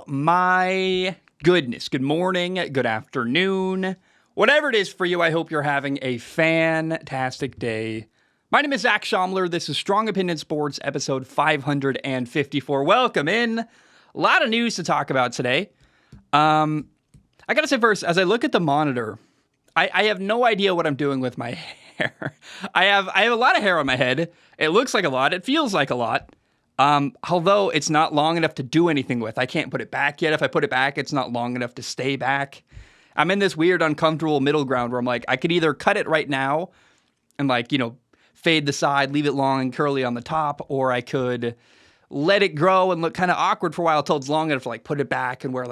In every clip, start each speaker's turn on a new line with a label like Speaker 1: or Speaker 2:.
Speaker 1: Oh my goodness. Good morning, good afternoon. Whatever it is for you, I hope you're having a fantastic day. My name is Zach Schaumler. This is Strong Opinion Sports, episode 554. Welcome in. A lot of news to talk about today. I gotta say first, as I look at the monitor, I have no idea what I'm doing with my hair. I have a lot of hair on my head. It looks like a lot. It feels like a lot. Although it's not long enough to do anything with. I can't put it back yet. If I put it back, it's not long enough to stay back. I'm in this weird, uncomfortable middle ground where I'm like, I could either cut it right now and fade the side, leave it long and curly on the top, or I could let it grow and look kind of awkward for a while until it's long enough to put it back and wear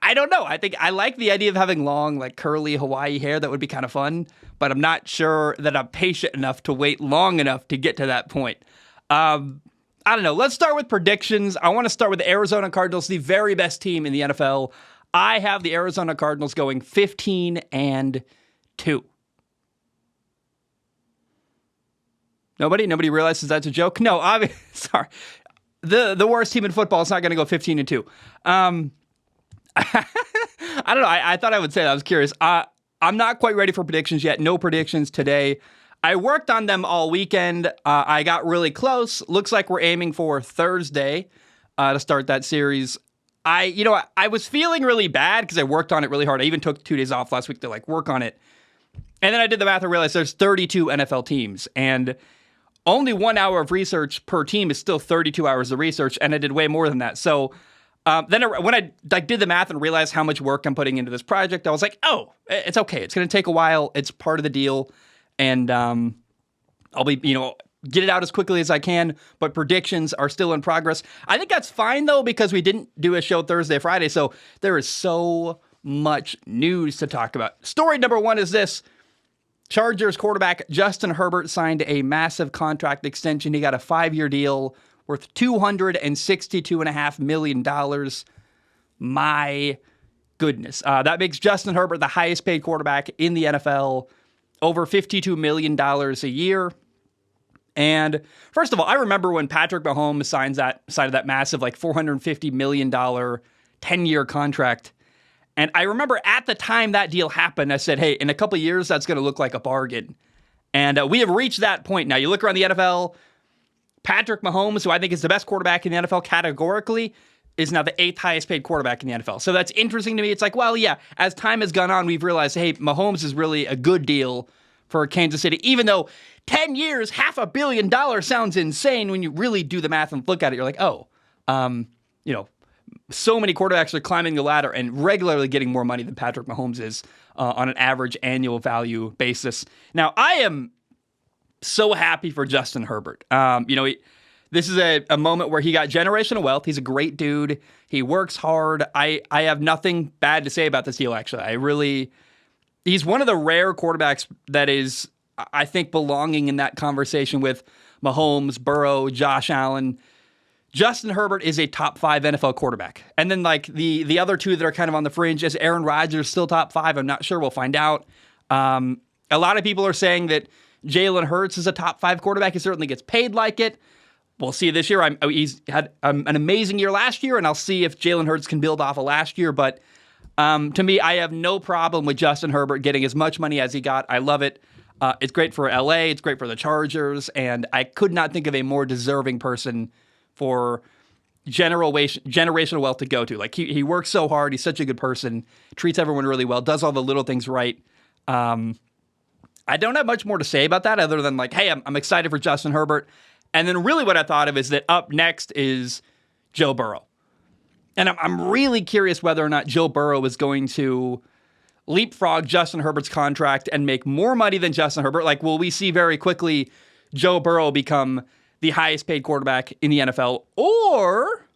Speaker 1: I don't know. I think I like the idea of having long, curly Hawaii hair. That would be kind of fun, but I'm not sure that I'm patient enough to wait long enough to get to that point. I don't know. Let's start with predictions. I want to start with the Arizona Cardinals, the very best team in the NFL. I have the Arizona Cardinals going 15-2. Nobody realizes that's a joke? No, sorry. The worst team in football is not going to go 15-2. I don't know. I thought I would say that. I was curious. I'm not quite ready for predictions yet. No predictions today. I worked on them all weekend. I got really close. Looks like we're aiming for Thursday to start that series. I was feeling really bad because I worked on it really hard. I even took 2 days off last week to work on it. And then I did the math and realized there's 32 NFL teams. And only 1 hour of research per team is still 32 hours of research. And I did way more than that. So when I did the math and realized how much work I'm putting into this project, I was like, oh, it's okay. It's going to take a while. It's part of the deal. And I'll be, get it out as quickly as I can, but predictions are still in progress. I think that's fine, though, because we didn't do a show Thursday, Friday, so there is so much news to talk about. Story number one is this. Chargers quarterback Justin Herbert signed a massive contract extension. He got a 5-year deal worth $262.5 million. My goodness. That makes Justin Herbert the highest paid quarterback in the NFL. Over $52 million a year. And first of all, I remember when Patrick Mahomes signed that massive $450 million 10-year contract. And I remember at the time that deal happened, I said, hey, in a couple of years, that's going to look like a bargain. And we have reached that point now. You look around the NFL, Patrick Mahomes, who I think is the best quarterback in the NFL categorically, is now the 8th highest paid quarterback in the NFL. So that's interesting to me. It's as time has gone on, we've realized, hey, Mahomes is really a good deal for Kansas City, even though 10 years, $500 million sounds insane when you really do the math and look at it. You're like, so many quarterbacks are climbing the ladder and regularly getting more money than Patrick Mahomes is on an average annual value basis. Now, I am so happy for Justin Herbert. This is a moment where he got generational wealth. He's a great dude. He works hard. I have nothing bad to say about this deal, actually. He's one of the rare quarterbacks that is, I think, belonging in that conversation with Mahomes, Burrow, Josh Allen. Justin Herbert is a top 5 NFL quarterback. And then the other two that are kind of on the fringe, is Aaron Rodgers still top 5? I'm not sure. We'll find out. A lot of people are saying that Jalen Hurts is a top 5 quarterback. He certainly gets paid like it. We'll see this year. He's had an amazing year last year, and I'll see if Jalen Hurts can build off of last year. But to me, I have no problem with Justin Herbert getting as much money as he got. I love it. It's great for LA. It's great for the Chargers. And I could not think of a more deserving person for generational wealth to go to. He works so hard. He's such a good person. Treats everyone really well. Does all the little things right. I don't have much more to say about that other than hey, I'm excited for Justin Herbert. And then really what I thought of is that up next is Joe Burrow. And I'm really curious whether or not Joe Burrow is going to leapfrog Justin Herbert's contract and make more money than Justin Herbert. Will we see very quickly Joe Burrow become the highest paid quarterback in the NFL? Or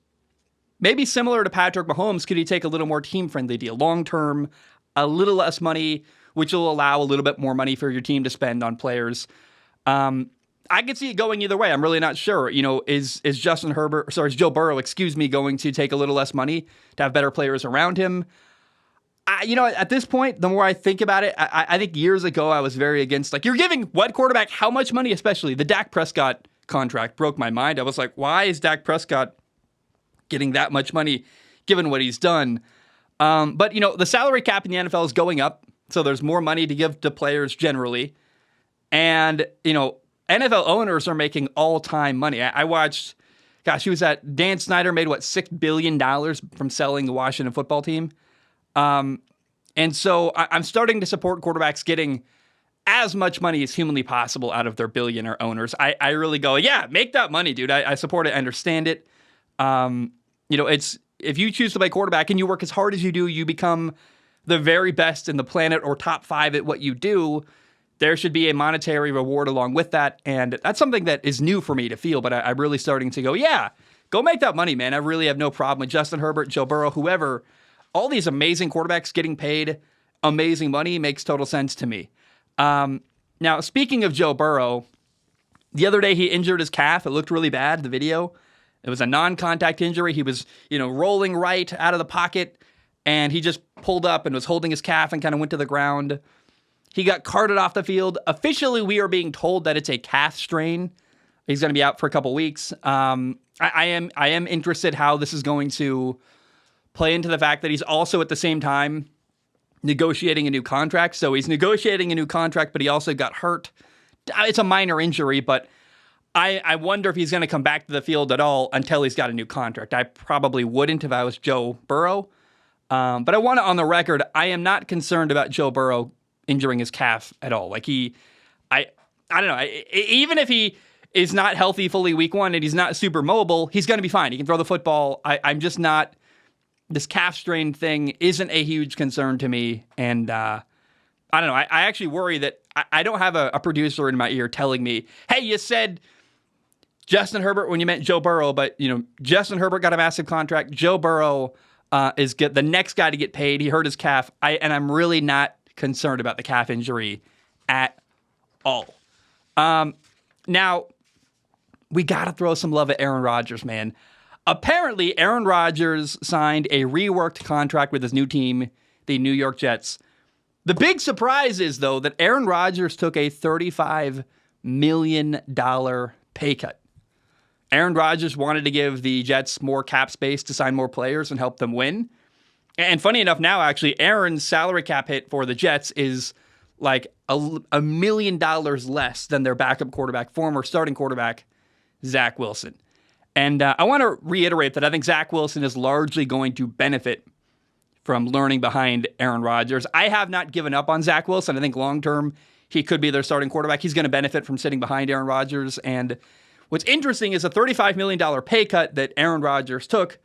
Speaker 1: maybe similar to Patrick Mahomes, could he take a little more team-friendly deal? Long-term, a little less money, which will allow a little bit more money for your team to spend on players. I could see it going either way. I'm really not sure. Is Joe Burrow, going to take a little less money to have better players around him? At this point, the more I think about it, I think years ago I was very against, you're giving what quarterback how much money, especially the Dak Prescott contract broke my mind. I was like, why is Dak Prescott getting that much money? given what he's done. But, the salary cap in the NFL is going up, so there's more money to give to players generally. And, NFL owners are making all-time money. I watched, Dan Snyder made, $6 billion from selling the Washington football team. And so I'm starting to support quarterbacks getting as much money as humanly possible out of their billionaire owners. I really go, yeah, make that money, dude. I support it. I understand it. It's if you choose to play quarterback and you work as hard as you do, you become the very best in the planet or top 5 at what you do. There should be a monetary reward along with that. And that's something that is new for me to feel, but I'm really starting to go, yeah, go make that money, man. I really have no problem with Justin Herbert, Joe Burrow, whoever. All these amazing quarterbacks getting paid amazing money makes total sense to me. Now, speaking of Joe Burrow, the other day he injured his calf. It looked really bad, the video. It was a non-contact injury. He was, rolling right out of the pocket, and he just pulled up and was holding his calf and kind of went to the ground. He got carted off the field. Officially, we are being told that it's a calf strain. He's going to be out for a couple weeks. I am interested how this is going to play into the fact that he's also at the same time negotiating a new contract. So he's negotiating a new contract, but he also got hurt. It's a minor injury, but I wonder if he's going to come back to the field at all until he's got a new contract. I probably wouldn't if I was Joe Burrow. But I want it on the record, I am not concerned about Joe Burrow injuring his calf at all. I don't know. Even if he is not healthy fully week 1 and he's not super mobile, he's going to be fine. He can throw the football. I'm just not. This calf strain thing isn't a huge concern to me. And I don't know. I actually worry that I don't have a producer in my ear telling me, hey, you said Justin Herbert when you meant Joe Burrow, but Justin Herbert got a massive contract. Joe Burrow is the next guy to get paid. He hurt his calf. And I'm really not concerned about the calf injury at all. Now, we got to throw some love at Aaron Rodgers, man. Apparently, Aaron Rodgers signed a reworked contract with his new team, the New York Jets. The big surprise is, though, that Aaron Rodgers took a $35 million pay cut. Aaron Rodgers wanted to give the Jets more cap space to sign more players and help them win. And funny enough now, actually, Aaron's salary cap hit for the Jets is like $1 million less than their backup quarterback, former starting quarterback, Zach Wilson. And I want to reiterate that I think Zach Wilson is largely going to benefit from learning behind Aaron Rodgers. I have not given up on Zach Wilson. I think long-term, he could be their starting quarterback. He's going to benefit from sitting behind Aaron Rodgers. And what's interesting is a $35 million pay cut that Aaron Rodgers took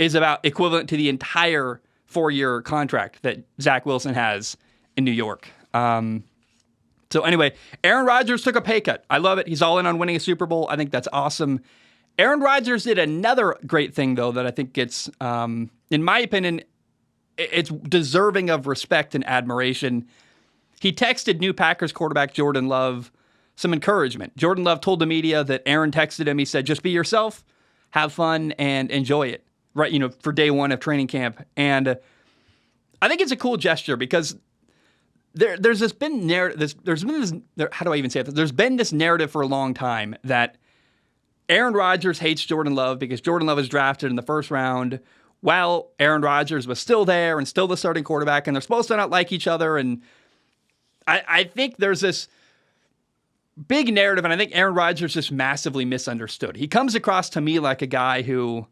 Speaker 1: is about equivalent to the entire 4-year contract that Zach Wilson has in New York. So anyway, Aaron Rodgers took a pay cut. I love it. He's all in on winning a Super Bowl. I think that's awesome. Aaron Rodgers did another great thing, though, that I think gets, in my opinion, it's deserving of respect and admiration. He texted new Packers quarterback Jordan Love some encouragement. Jordan Love told the media that Aaron texted him. He said, just be yourself, have fun, and enjoy it, right? For day 1 of training camp. And I think it's a cool gesture because there's been this narrative for a long time that Aaron Rodgers hates Jordan Love because Jordan Love was drafted in the first round while Aaron Rodgers was still there and still the starting quarterback, and they're supposed to not like each other. And I think there's this big narrative, and I think Aaron Rodgers just massively misunderstood. He comes across to me like a guy who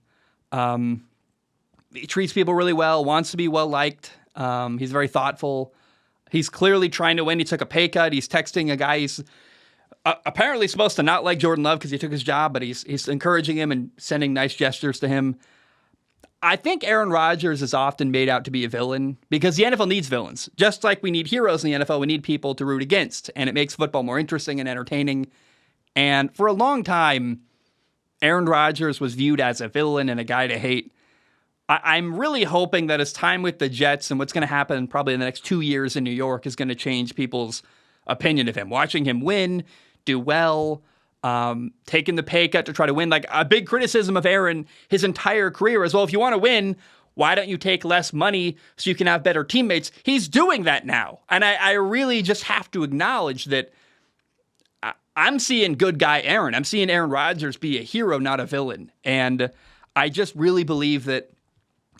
Speaker 1: he treats people really well, wants to be well-liked. He's very thoughtful. He's clearly trying to win. He took a pay cut. He's texting a guy he's apparently supposed to not like Jordan Love because he took his job, but he's encouraging him and sending nice gestures to him. I think Aaron Rodgers is often made out to be a villain because the NFL needs villains. Just like we need heroes in the NFL, we need people to root against, and it makes football more interesting and entertaining. And for a long time, Aaron Rodgers was viewed as a villain and a guy to hate. I'm really hoping that his time with the Jets and what's going to happen probably in the next 2 years in New York is going to change people's opinion of him. Watching him win, do well, taking the pay cut to try to win. Like a big criticism of Aaron his entire career is, well, if you want to win, why don't you take less money so you can have better teammates? He's doing that now. And I really just have to acknowledge that I'm seeing good guy Aaron. I'm seeing Aaron Rodgers be a hero, not a villain. And I just really believe that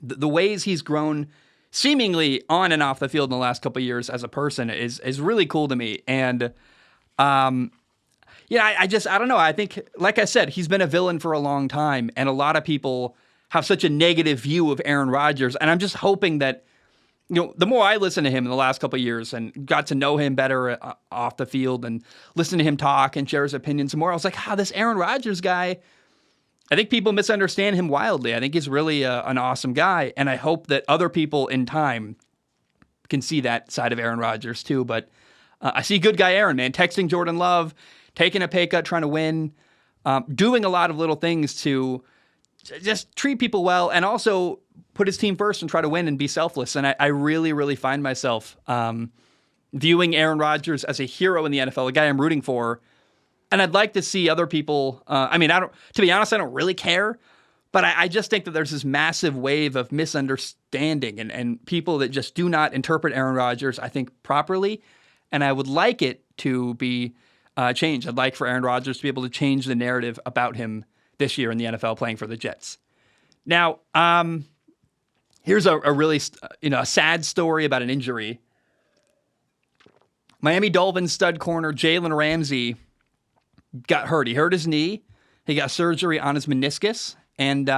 Speaker 1: the ways he's grown seemingly on and off the field in the last couple of years as a person is really cool to me. And, I don't know. I think, like I said, he's been a villain for a long time. And a lot of people have such a negative view of Aaron Rodgers. And I'm just hoping that, the more I listen to him in the last couple of years and got to know him better off the field and listen to him talk and share his opinions more, I was like, this Aaron Rodgers guy, I think people misunderstand him wildly. I think he's really an awesome guy, and I hope that other people in time can see that side of Aaron Rodgers too. But I see good guy Aaron, man, texting Jordan Love, taking a pay cut, trying to win, doing a lot of little things to just treat people well and also put his team first and try to win and be selfless. And I really, really find myself viewing Aaron Rodgers as a hero in the NFL, a guy I'm rooting for. And I'd like to see other people. To be honest, I don't really care, but I just think that there's this massive wave of misunderstanding and people that just do not interpret Aaron Rodgers, I think, properly. And I would like it to be changed. I'd like for Aaron Rodgers to be able to change the narrative about him this year in the NFL playing for the Jets. Now, here's a really a sad story about an injury. Miami Dolphins stud corner Jalen Ramsey got hurt. He hurt his knee. He got surgery on his meniscus. And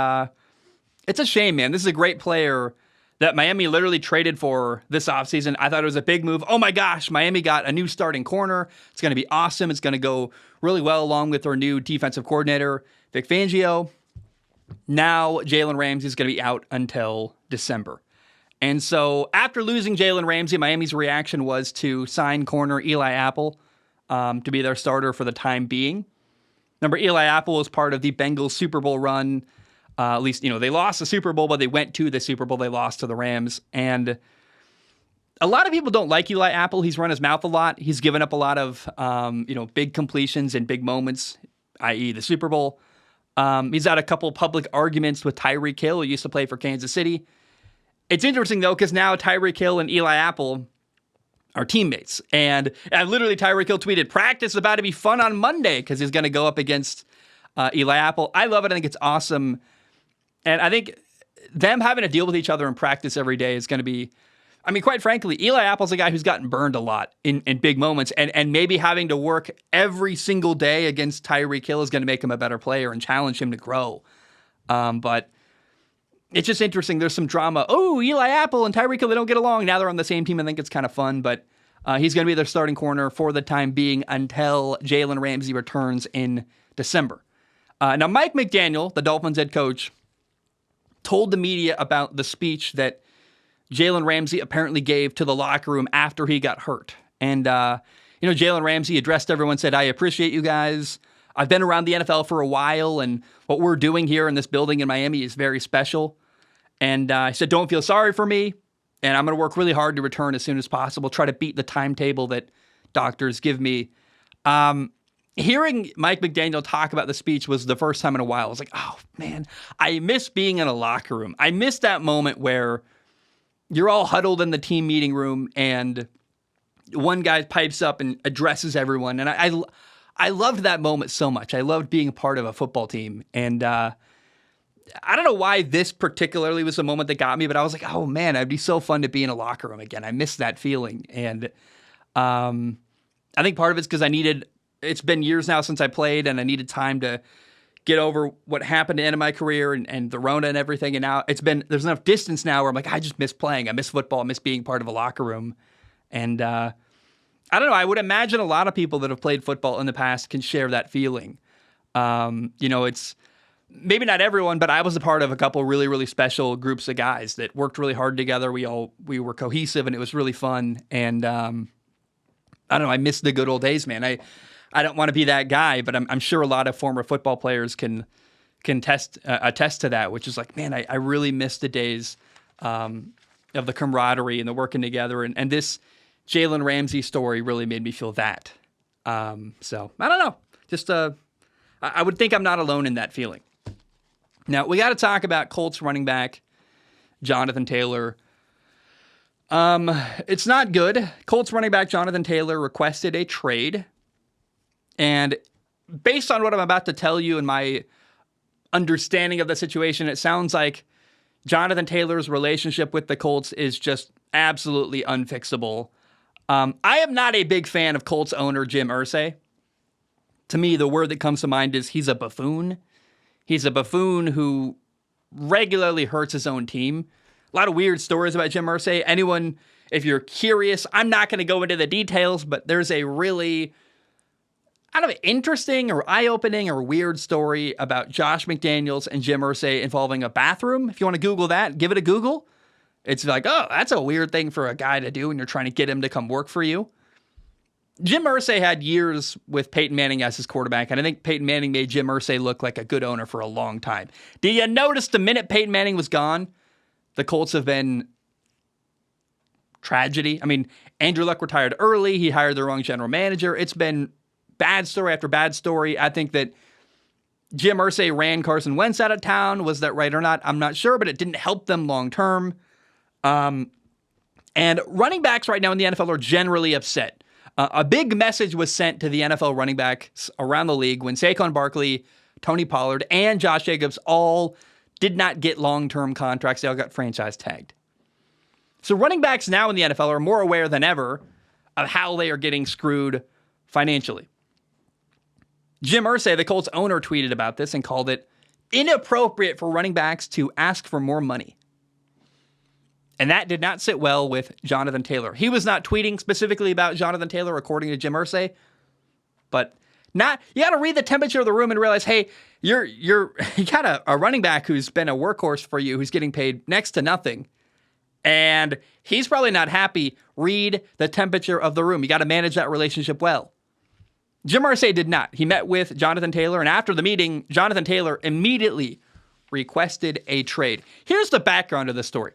Speaker 1: it's a shame, man. This is a great player that Miami literally traded for this offseason. I thought it was a big move. Oh my gosh, Miami got a new starting corner. It's going to be awesome. It's going to go really well along with their new defensive coordinator, Vic Fangio. Now Jalen Ramsey is going to be out until December. And so after losing Jalen Ramsey, Miami's reaction was to sign corner Eli Apple to be their starter for the time being. Remember, Eli Apple was part of the Bengals Super Bowl run. At least, they lost the Super Bowl, but they went to the Super Bowl. They lost to the Rams. And a lot of people don't like Eli Apple. He's run his mouth a lot. He's given up a lot of, big completions and big moments, i.e. the Super Bowl. He's had a couple public arguments with Tyreek Hill, who used to play for Kansas City. It's interesting, though, because now Tyreek Hill and Eli Apple are teammates. And literally Tyreek Hill tweeted, practice is about to be fun on Monday because he's going to go up against Eli Apple. I love it. I think it's awesome. And I think them having to deal with each other in practice every day is going to be, quite frankly, Eli Apple's a guy who's gotten burned a lot in big moments. And maybe having to work every single day against Tyreek Hill is going to make him a better player and challenge him to grow. But it's just interesting. There's some drama. Oh, Eli Apple and Tyreek Hill, they don't get along. Now they're on the same team. I think it's kind of fun. But he's going to be their starting corner for the time being until Jalen Ramsey returns in December. Now, Mike McDaniel, the Dolphins head coach, told the media about the speech that Jalen Ramsey apparently gave to the locker room after he got hurt. And, Jalen Ramsey addressed everyone, said, I appreciate you guys. I've been around the NFL for a while, and what we're doing here in this building in Miami is very special. And he said, don't feel sorry for me, and I'm going to work really hard to return as soon as possible, try to beat the timetable that doctors give me. Hearing Mike McDaniel talk about the speech was the first time in a while. I was like, oh, man, I miss being in a locker room. I miss that moment where you're all huddled in the team meeting room and one guy pipes up and addresses everyone. And I loved that moment so much. I loved being a part of a football team. And I don't know why this particularly was the moment that got me, but I was like, oh, man, it'd be so fun to be in a locker room again. I miss that feeling. And I think part of it's because it's been years now since I played, and I needed time to get over what happened at the end of my career and the Rona and everything. And now there's enough distance now where I'm like, I just miss playing. I miss football. I miss being part of a locker room. And I don't know. I would imagine a lot of people that have played football in the past can share that feeling. It's maybe not everyone, but I was a part of a couple really, really special groups of guys that worked really hard together. We were cohesive, and it was really fun. And I don't know. I miss the good old days, man. I don't want to be that guy, but I'm sure a lot of former football players can attest to that, which is like, man, I really miss the days of the camaraderie and the working together. And this Jalen Ramsey story really made me feel that. So I don't know. Just I would think I'm not alone in that feeling. Now, we got to talk about Colts running back Jonathan Taylor. It's not good. Colts running back Jonathan Taylor requested a trade. And based on what I'm about to tell you and my understanding of the situation, it sounds like Jonathan Taylor's relationship with the Colts is just absolutely unfixable. I am not a big fan of Colts owner Jim Irsay. To me, the word that comes to mind is he's a buffoon. He's a buffoon who regularly hurts his own team. A lot of weird stories about Jim Irsay. Anyone, if you're curious, I'm not going to go into the details, but there's a really interesting or eye-opening or weird story about Josh McDaniels and Jim Irsay involving a bathroom. If you want to Google that, give it a Google. It's like, oh, that's a weird thing for a guy to do when you're trying to get him to come work for you. Jim Irsay had years with Peyton Manning as his quarterback, and I think Peyton Manning made Jim Irsay look like a good owner for a long time. Do you notice the minute Peyton Manning was gone, the Colts have been tragedy? I mean, Andrew Luck retired early. He hired the wrong general manager. It's been bad story after bad story. I think that Jim Irsay ran Carson Wentz out of town. Was that right or not? I'm not sure, but it didn't help them long term. And running backs right now in the NFL are generally upset. A big message was sent to the NFL running backs around the league when Saquon Barkley, Tony Pollard, and Josh Jacobs all did not get long-term contracts. They all got franchise tagged. So running backs now in the NFL are more aware than ever of how they are getting screwed financially. Jim Irsay, the Colts owner, tweeted about this and called it inappropriate for running backs to ask for more money. And that did not sit well with Jonathan Taylor. He was not tweeting specifically about Jonathan Taylor, according to Jim Irsay. But you got to read the temperature of the room and realize, hey, you got a running back who's been a workhorse for you, who's getting paid next to nothing. And he's probably not happy. Read the temperature of the room. You got to manage that relationship well. Jim Irsay did not. He met with Jonathan Taylor, and after the meeting, Jonathan Taylor immediately requested a trade. Here's the background of the story.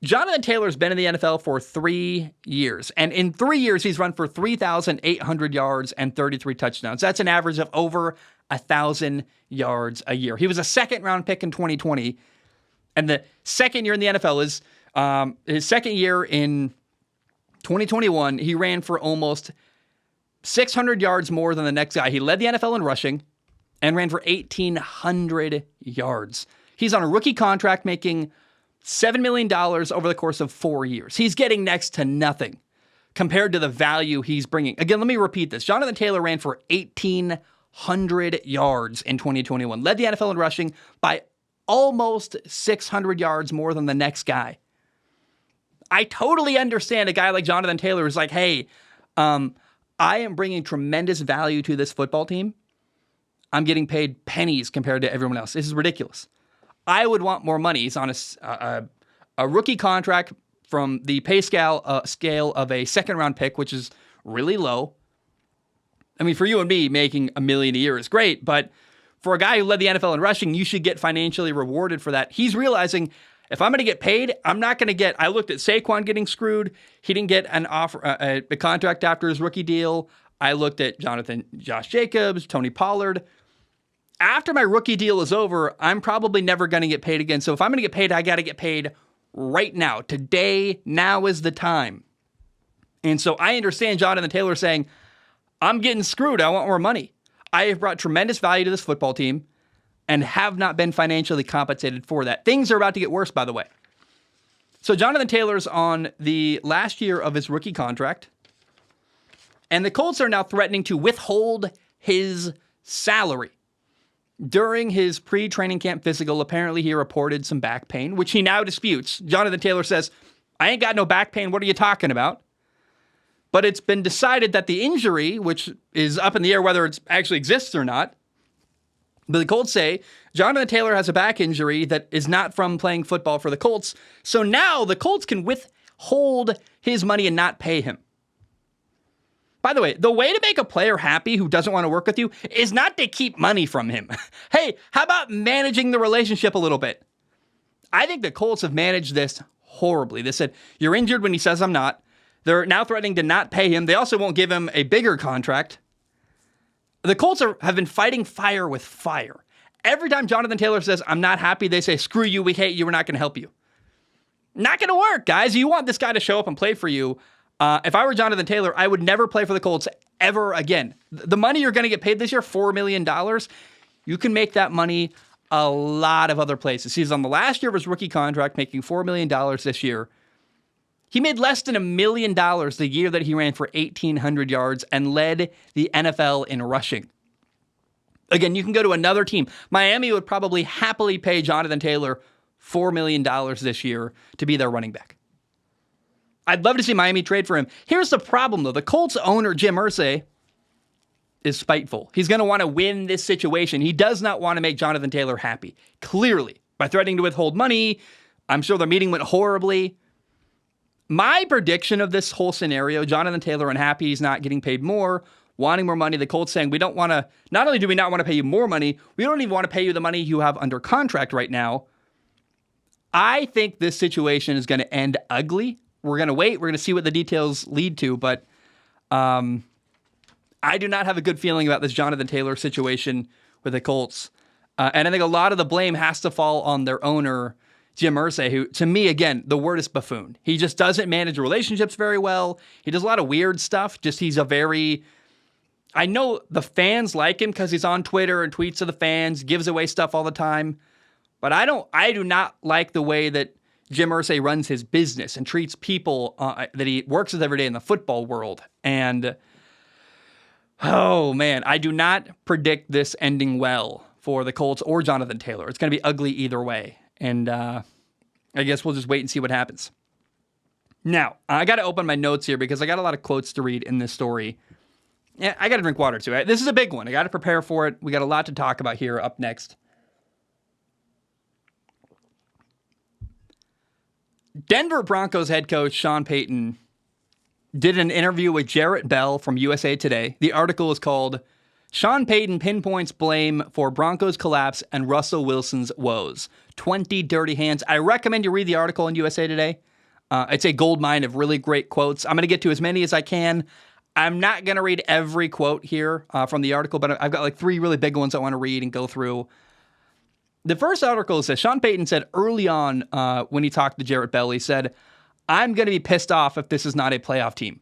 Speaker 1: Jonathan Taylor's been in the NFL for 3 years, and in 3 years, he's run for 3,800 yards and 33 touchdowns. That's an average of over 1,000 yards a year. He was a second-round pick in 2020, and the second year in the NFL is his second year in 2021. He ran for almost 600 yards more than the next guy. He led the NFL in rushing and ran for 1,800 yards. He's on a rookie contract making $7 million over the course of 4 years. He's getting next to nothing compared to the value he's bringing. Again, let me repeat this. Jonathan Taylor ran for 1,800 yards in 2021, led the NFL in rushing by almost 600 yards more than the next guy. I totally understand a guy like Jonathan Taylor is like, hey, I am bringing tremendous value to this football team. I'm getting paid pennies compared to everyone else. This is ridiculous. I would want more money. He's on a rookie contract from the pay scale of a second-round pick, which is really low. I mean, for you and me, making $1 million a year is great, but for a guy who led the NFL in rushing, you should get financially rewarded for that. He's realizing, if I'm going to get paid, I'm not going to get... I looked at Saquon getting screwed. He didn't get an offer, a contract after his rookie deal. I looked at Josh Jacobs, Tony Pollard. After my rookie deal is over, I'm probably never going to get paid again. So if I'm going to get paid, I got to get paid right now. Today, now is the time. And so I understand Jonathan Taylor saying, I'm getting screwed. I want more money. I have brought tremendous value to this football team and have not been financially compensated for that. Things are about to get worse, by the way. So Jonathan Taylor's on the last year of his rookie contract, and the Colts are now threatening to withhold his salary. During his pre-training camp physical, apparently he reported some back pain, which he now disputes. Jonathan Taylor says, I ain't got no back pain. What are you talking about? But it's been decided that the injury, which is up in the air whether it actually exists or not, but the Colts say Jonathan Taylor has a back injury that is not from playing football for the Colts. So now the Colts can withhold his money and not pay him. By the way to make a player happy who doesn't want to work with you is not to keep money from him. Hey, how about managing the relationship a little bit? I think the Colts have managed this horribly. They said, you're injured when he says I'm not. They're now threatening to not pay him. They also won't give him a bigger contract. The Colts have been fighting fire with fire. Every time Jonathan Taylor says, I'm not happy, they say, screw you, we hate you, we're not going to help you. Not going to work, guys. You want this guy to show up and play for you. If I were Jonathan Taylor, I would never play for the Colts ever again. The money you're going to get paid this year, $4 million, you can make that money a lot of other places. He's on the last year of his rookie contract, making $4 million this year. He made less than $1 million the year that he ran for 1,800 yards and led the NFL in rushing. Again, you can go to another team. Miami would probably happily pay Jonathan Taylor $4 million this year to be their running back. I'd love to see Miami trade for him. Here's the problem, though. The Colts owner, Jim Irsay, is spiteful. He's going to want to win this situation. He does not want to make Jonathan Taylor happy, clearly, by threatening to withhold money. I'm sure the meeting went horribly. My prediction of this whole scenario, Jonathan Taylor unhappy, he's not getting paid more, wanting more money. The Colts saying, we don't want to, not only do we not want to pay you more money, we don't even want to pay you the money you have under contract right now. I think this situation is going to end ugly. We're going to wait. We're going to see what the details lead to, but I do not have a good feeling about this Jonathan Taylor situation with the Colts. And I think a lot of the blame has to fall on their owner, Jim Irsay, who, to me, again, the word is buffoon. He just doesn't manage relationships very well. He does a lot of weird stuff. I know the fans like him because he's on Twitter and tweets to the fans, gives away stuff all the time. But I do not like the way that Jim Irsay runs his business and treats people that he works with every day in the football world. And, oh man, I do not predict this ending well for the Colts or Jonathan Taylor. It's going to be ugly either way. And I guess we'll just wait and see what happens. Now, I got to open my notes here because I got a lot of quotes to read in this story. Yeah, I got to drink water too. This is a big one. I got to prepare for it. We got a lot to talk about here up next. Denver Broncos head coach Sean Payton did an interview with Jarrett Bell from USA Today. The article is called Sean Payton Pinpoints Blame for Broncos Collapse and Russell Wilson's Woes. 20 Dirty Hands. I recommend you read the article in USA Today. It's a gold mine of really great quotes. I'm going to get to as many as I can. I'm not going to read every quote here from the article, but I've got like 3 really big ones I want to read and go through. The first article says, Sean Payton said early on when he talked to Jarrett Bell, he said, I'm going to be pissed off if this is not a playoff team.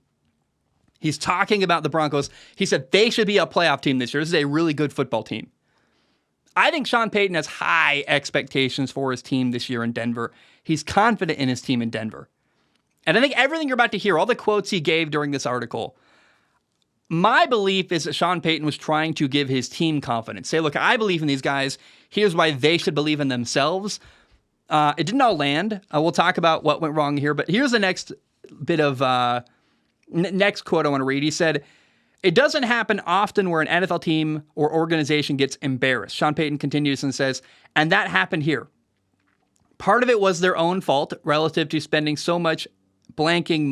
Speaker 1: He's talking about the Broncos. He said they should be a playoff team this year. This is a really good football team. I think Sean Payton has high expectations for his team this year in Denver. He's confident in his team in Denver. And I think everything you're about to hear, all the quotes he gave during this article, my belief is that Sean Payton was trying to give his team confidence. Say, look, I believe in these guys. Here's why they should believe in themselves. It didn't all land. We'll talk about what went wrong here. But here's the next bit of next quote I want to read. He said, it doesn't happen often where an NFL team or organization gets embarrassed. Sean Payton continues and says, and that happened here. Part of it was their own fault relative to spending so much blanking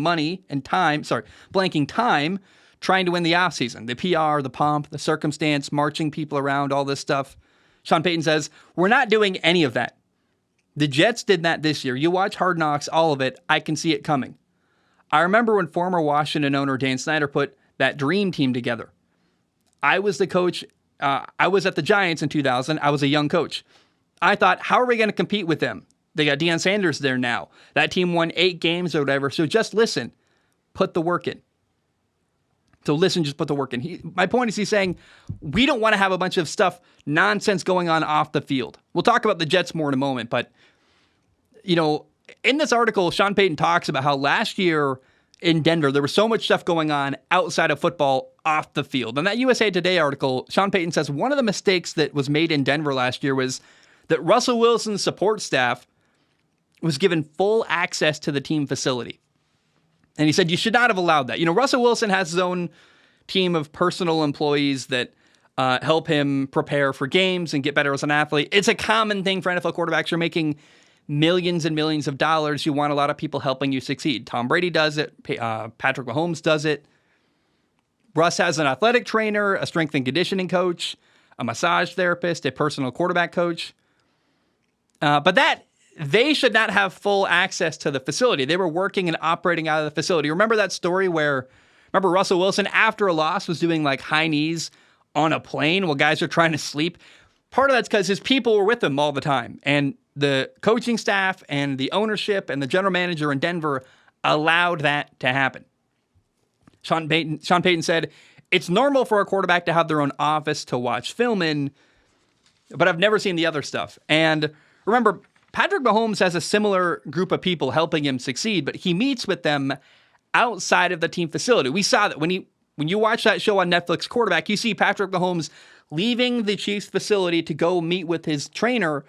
Speaker 1: time trying to win the offseason. The PR, the pomp, the circumstance, marching people around, all this stuff. Sean Payton says, we're not doing any of that. The Jets did that this year. You watch Hard Knocks, all of it. I can see it coming. I remember when former Washington owner Dan Snyder put that dream team together. I was the coach. I was at the Giants in 2000. I was a young coach. I thought, how are we going to compete with them? They got Deion Sanders there now. That team won 8 games or whatever. So just listen. Put the work in. So listen, just put the work in. My point is he's saying we don't want to have a bunch of nonsense going on off the field. We'll talk about the Jets more in a moment. But, in this article, Sean Payton talks about how last year in Denver, there was so much stuff going on outside of football off the field. And that USA Today article, Sean Payton says one of the mistakes that was made in Denver last year was that Russell Wilson's support staff was given full access to the team facility. And he said you should not have allowed that. Russell Wilson has his own team of personal employees that help him prepare for games and get better as an athlete. It's a common thing for NFL quarterbacks. You're making millions and millions of dollars. You want a lot of people helping you succeed. Tom Brady does it. Patrick Mahomes does it. Russ has an athletic trainer, a strength and conditioning coach, a massage therapist, a personal quarterback coach. But they should not have full access to the facility. They were working and operating out of the facility. Remember that story where Russell Wilson, after a loss, was doing like high knees on a plane while guys are trying to sleep? Part of that's because his people were with him all the time. And the coaching staff and the ownership and the general manager in Denver allowed that to happen. Sean Payton said, it's normal for a quarterback to have their own office to watch film in. but I've never seen the other stuff. And remember, Patrick Mahomes has a similar group of people helping him succeed, but he meets with them outside of the team facility. We saw that when you watch that show on Netflix, Quarterback, you see Patrick Mahomes leaving the Chiefs facility to go meet with his trainer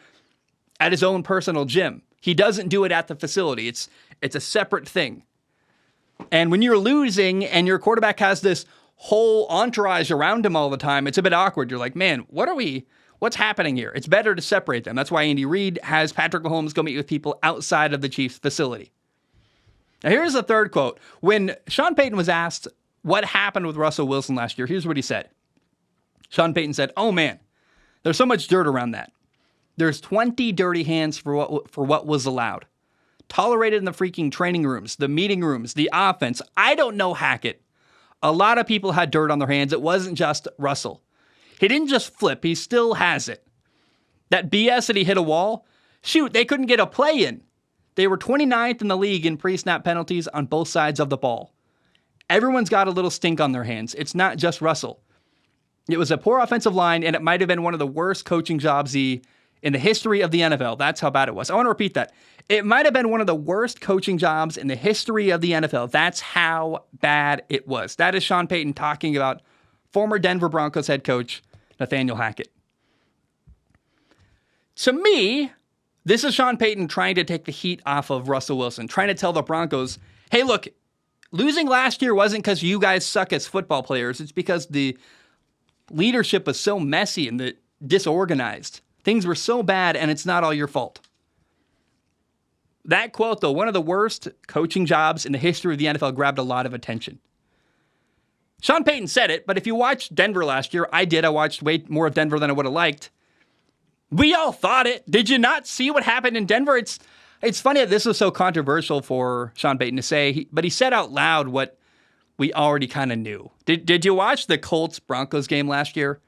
Speaker 1: at his own personal gym. He doesn't do it at the facility. It's a separate thing. And when you're losing and your quarterback has this whole entourage around him all the time, it's a bit awkward. You're like, man, what's happening here? It's better to separate them. That's why Andy Reid has Patrick Mahomes go meet with people outside of the Chiefs facility. Now, here's the third quote. When Sean Payton was asked what happened with Russell Wilson last year, here's what he said. Sean Payton said, "Oh man, there's so much dirt around that. There's 20 dirty hands for what was allowed. Tolerated in the freaking training rooms, the meeting rooms, the offense. I don't know Hackett. A lot of people had dirt on their hands. It wasn't just Russell. He didn't just flip. He still has it. That BS that he hit a wall, shoot, they couldn't get a play in. They were 29th in the league in pre-snap penalties on both sides of the ball. Everyone's got a little stink on their hands. It's not just Russell. It was a poor offensive line, and it might have been one of the worst coaching jobs in the history of the NFL. That's how bad it was. I want to repeat that. It might have been one of the worst coaching jobs in the history of the NFL. That's how bad it was. That is Sean Payton talking about former Denver Broncos head coach Nathaniel Hackett. To me, this is Sean Payton trying to take the heat off of Russell Wilson, trying to tell the Broncos, hey, look, losing last year wasn't because you guys suck as football players. It's because the leadership was so messy and disorganized. Things were so bad, and it's not all your fault. That quote, though, one of the worst coaching jobs in the history of the NFL, grabbed a lot of attention. Sean Payton said it, but if you watched Denver last year, I did. I watched way more of Denver than I would have liked. We all thought it. Did you not see what happened in Denver? It's funny that this was so controversial for Sean Payton to say, but he said out loud what we already kind of knew. Did you watch the Colts-Broncos game last year?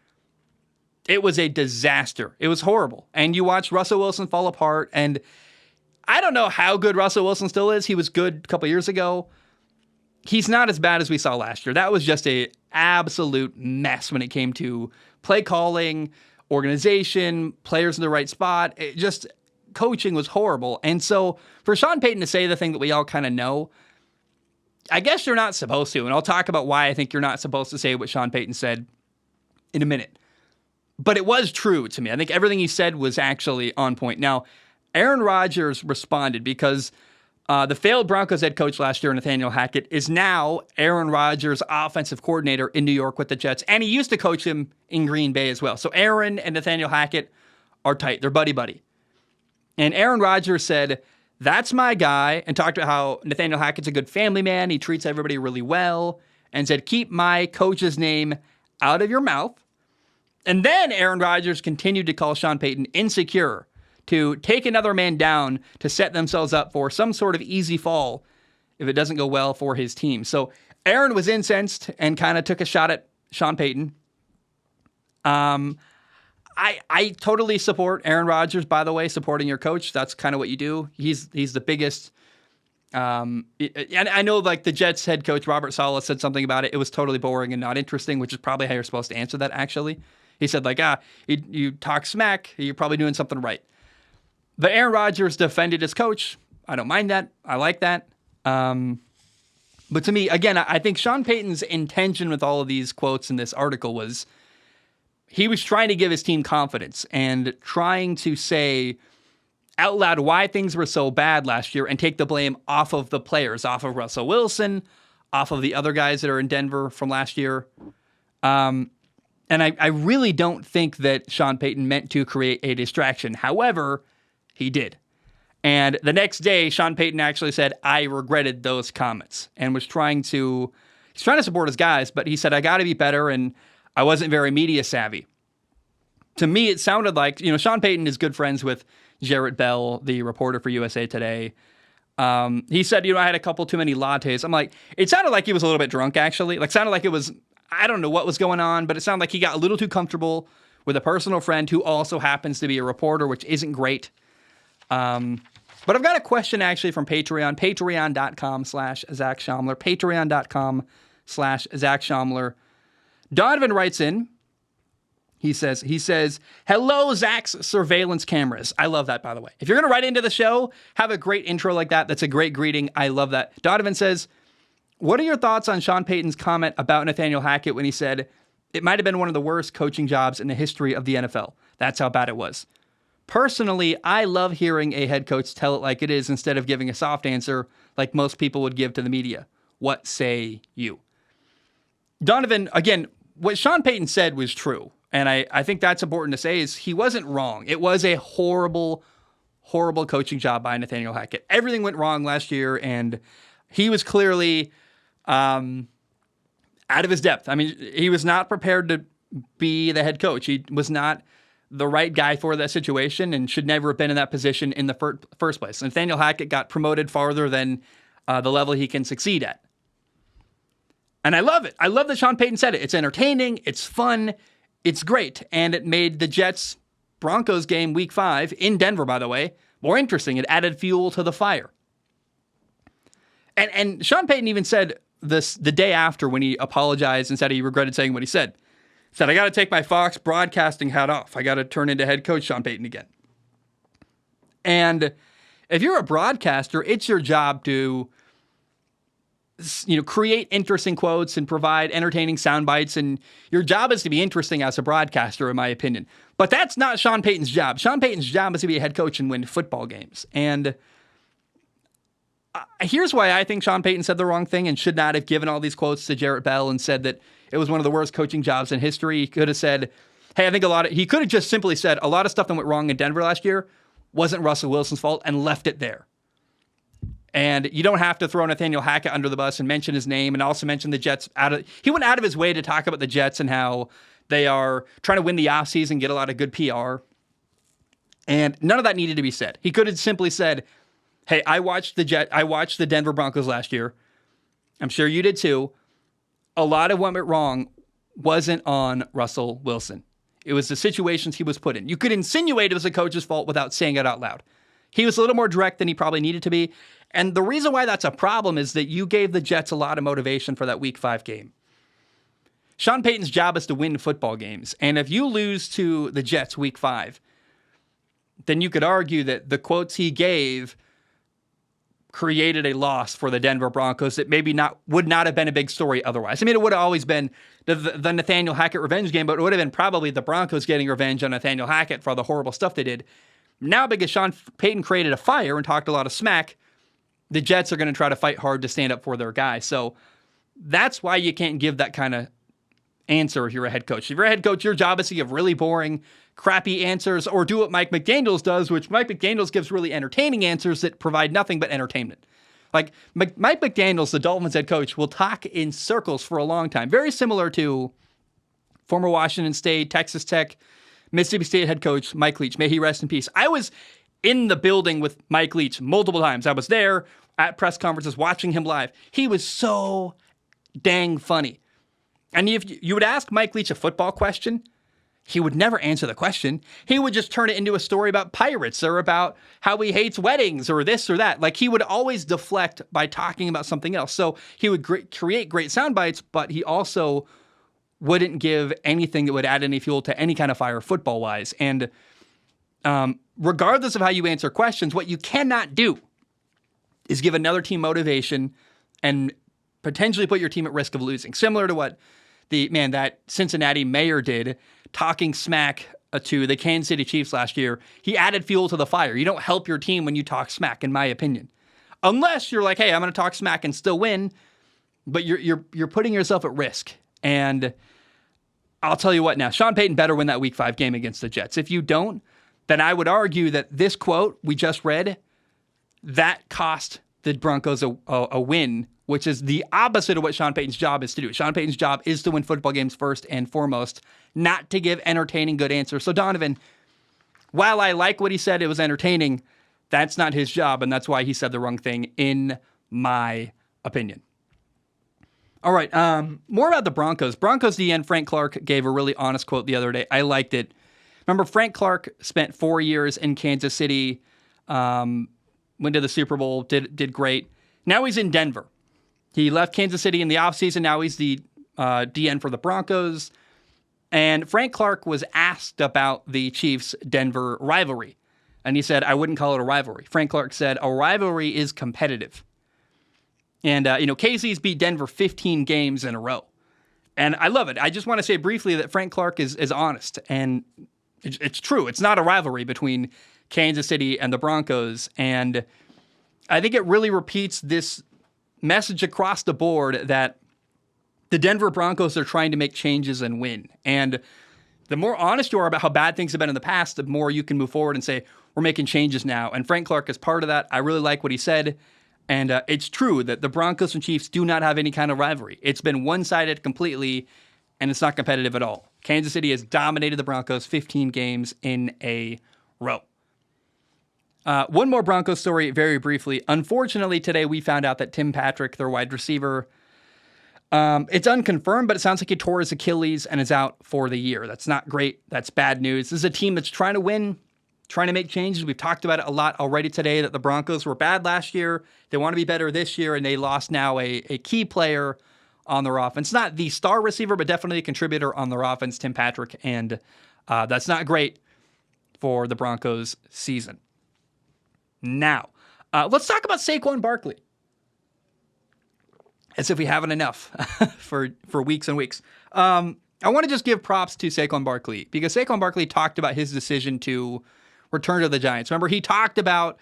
Speaker 1: It was a disaster. It was horrible. And you watched Russell Wilson fall apart. And I don't know how good Russell Wilson still is. He was good a couple years ago. He's not as bad as we saw last year. That was just an absolute mess when it came to play calling, organization, players in the right spot. Coaching was horrible. And so for Sean Payton to say the thing that we all kind of know, I guess you're not supposed to. And I'll talk about why I think you're not supposed to say what Sean Payton said in a minute. But it was true to me. I think everything he said was actually on point. Now, Aaron Rodgers responded because the failed Broncos head coach last year, Nathaniel Hackett, is now Aaron Rodgers' offensive coordinator in New York with the Jets. And he used to coach him in Green Bay as well. So Aaron and Nathaniel Hackett are tight. They're buddy-buddy. And Aaron Rodgers said, that's my guy, and talked about how Nathaniel Hackett's a good family man. He treats everybody really well, and said, keep my coach's name out of your mouth. And then Aaron Rodgers continued to call Sean Payton insecure, to take another man down to set themselves up for some sort of easy fall if it doesn't go well for his team. So Aaron was incensed and kind of took a shot at Sean Payton. I totally support Aaron Rodgers, by the way, supporting your coach. That's kind of what you do. He's the biggest. And I know like the Jets head coach, Robert Saleh, said something about it. It was totally boring and not interesting, which is probably how you're supposed to answer that, actually. He said, like, you talk smack, you're probably doing something right. But Aaron Rodgers defended his coach. I don't mind that. I like that. But to me, again, I think Sean Payton's intention with all of these quotes in this article was he was trying to give his team confidence and trying to say out loud why things were so bad last year and take the blame off of the players, off of Russell Wilson, off of the other guys that are in Denver from last year. And I really don't think that Sean Payton meant to create a distraction. However, he did. And the next day, Sean Payton actually said, I regretted those comments, and was trying to support his guys, but he said, I got to be better, and I wasn't very media savvy. To me, it sounded like, Sean Payton is good friends with Jarrett Bell, the reporter for USA Today. He said, I had a couple too many lattes. I'm like, it sounded like he was a little bit drunk, actually. Like, sounded like it was, I don't know what was going on, but it sounded like he got a little too comfortable with a personal friend who also happens to be a reporter, which isn't great. But I've got a question actually from Patreon, patreon.com/Zach Schaumler, patreon.com/Zach Schaumler. Donovan writes in, He says, hello, Zach's surveillance cameras. I love that, by the way. If you're going to write into the show, have a great intro like that. That's a great greeting. I love that. Donovan says, what are your thoughts on Sean Payton's comment about Nathaniel Hackett when he said it might have been one of the worst coaching jobs in the history of the NFL? That's how bad it was. Personally, I love hearing a head coach tell it like it is instead of giving a soft answer like most people would give to the media. What say you? Donovan, again, what Sean Payton said was true. And I think that's important to say is he wasn't wrong. It was a horrible, horrible coaching job by Nathaniel Hackett. Everything went wrong last year, and he was clearly out of his depth. I mean, he was not prepared to be the head coach. He was not the right guy for that situation and should never have been in that position in the first place. Nathaniel Hackett got promoted farther than the level he can succeed at. And I love it. I love that Sean Payton said it. It's entertaining. It's fun. It's great, and it made the Jets-Broncos game week 5, in Denver, by the way, more interesting. It added fuel to the fire. And Sean Payton even said this the day after when he apologized and said he regretted saying what he said. He said, I got to take my Fox broadcasting hat off. I got to turn into head coach Sean Payton again. And if you're a broadcaster, it's your job to create interesting quotes and provide entertaining sound bites. And your job is to be interesting as a broadcaster, in my opinion. But that's not Sean Payton's job. Sean Payton's job is to be a head coach and win football games. And here's why I think Sean Payton said the wrong thing and should not have given all these quotes to Jarrett Bell and said that it was one of the worst coaching jobs in history. He could have said, hey, I think he could have just simply said a lot of stuff that went wrong in Denver last year wasn't Russell Wilson's fault and left it there. And you don't have to throw Nathaniel Hackett under the bus and mention his name and also mention the Jets. He went out of his way to talk about the Jets and how they are trying to win the offseason, get a lot of good PR. And none of that needed to be said. He could have simply said, hey, I watched the Denver Broncos last year. I'm sure you did too. A lot of what went wrong wasn't on Russell Wilson. It was the situations he was put in. You could insinuate it was the coach's fault without saying it out loud. He was a little more direct than he probably needed to be. And the reason why that's a problem is that you gave the Jets a lot of motivation for that Week 5 game. Sean Payton's job is to win football games. And if you lose to the Jets Week 5, then you could argue that the quotes he gave created a loss for the Denver Broncos that maybe would not have been a big story otherwise. I mean, it would have always been the Nathaniel Hackett revenge game, but it would have been probably the Broncos getting revenge on Nathaniel Hackett for all the horrible stuff they did. Now, because Sean Payton created a fire and talked a lot of smack, the Jets are going to try to fight hard to stand up for their guy. So that's why you can't give that kind of answer if you're a head coach. If you're a head coach, your job is to give really boring, crappy answers or do what Mike McDaniels does, which Mike McDaniels gives really entertaining answers that provide nothing but entertainment. Like Mike McDaniels, the Dolphins head coach, will talk in circles for a long time. Very similar to former Washington State, Texas Tech, Mississippi State head coach Mike Leach. May he rest in peace. I was in the building with Mike Leach multiple times. I was there at press conferences watching him live. He was so dang funny. And if you would ask Mike Leach a football question, he would never answer the question. He would just turn it into a story about pirates or about how he hates weddings or this or that. Like, he would always deflect by talking about something else. So he would create great sound bites, but he also wouldn't give anything that would add any fuel to any kind of fire football-wise. And regardless of how you answer questions, what you cannot do is give another team motivation and potentially put your team at risk of losing. Similar to what that Cincinnati mayor did, talking smack to the Kansas City Chiefs last year. He added fuel to the fire. You don't help your team when you talk smack, in my opinion. Unless you're like, hey, I'm going to talk smack and still win, but you're putting yourself at risk. And I'll tell you what now, Sean Payton better win that Week 5 game against the Jets. If you don't, then I would argue that this quote we just read, that cost the Broncos a win, which is the opposite of what Sean Payton's job is to do. Sean Payton's job is to win football games first and foremost, not to give entertaining good answers. So Donovan, while I like what he said, it was entertaining, that's not his job, and that's why he said the wrong thing, in my opinion. All right, more about the Broncos. Broncos DN Frank Clark gave a really honest quote the other day. I liked it. Remember, Frank Clark spent 4 years in Kansas City, went to the Super Bowl, did great. Now he's in Denver. He left Kansas City in the offseason. Now he's the DN for the Broncos. And Frank Clark was asked about the Chiefs-Denver rivalry. And he said, I wouldn't call it a rivalry. Frank Clark said, a rivalry is competitive. And, KC's beat Denver 15 games in a row. And I love it. I just want to say briefly that Frank Clark is honest. And it's true. It's not a rivalry between Kansas City and the Broncos. And I think it really repeats this message across the board that the Denver Broncos are trying to make changes and win. And the more honest you are about how bad things have been in the past, the more you can move forward and say, we're making changes now. And Frank Clark is part of that. I really like what he said. And it's true that the Broncos and Chiefs do not have any kind of rivalry. It's been one-sided completely, and it's not competitive at all. Kansas City has dominated the Broncos 15 games in a row. One more Broncos story very briefly. Unfortunately, today we found out that Tim Patrick, their wide receiver, it's unconfirmed, but it sounds like he tore his Achilles and is out for the year. That's not great. That's bad news. This is a team that's trying to win, trying to make changes. We've talked about it a lot already today, that the Broncos were bad last year. They want to be better this year, and they lost now a key player on their offense. Not the star receiver, but definitely a contributor on their offense, Tim Patrick, and that's not great for the Broncos season. Now, let's talk about Saquon Barkley. As if we haven't enough for weeks and weeks. I want to just give props to Saquon Barkley, because Saquon Barkley talked about his decision to return to the Giants. Remember, he talked about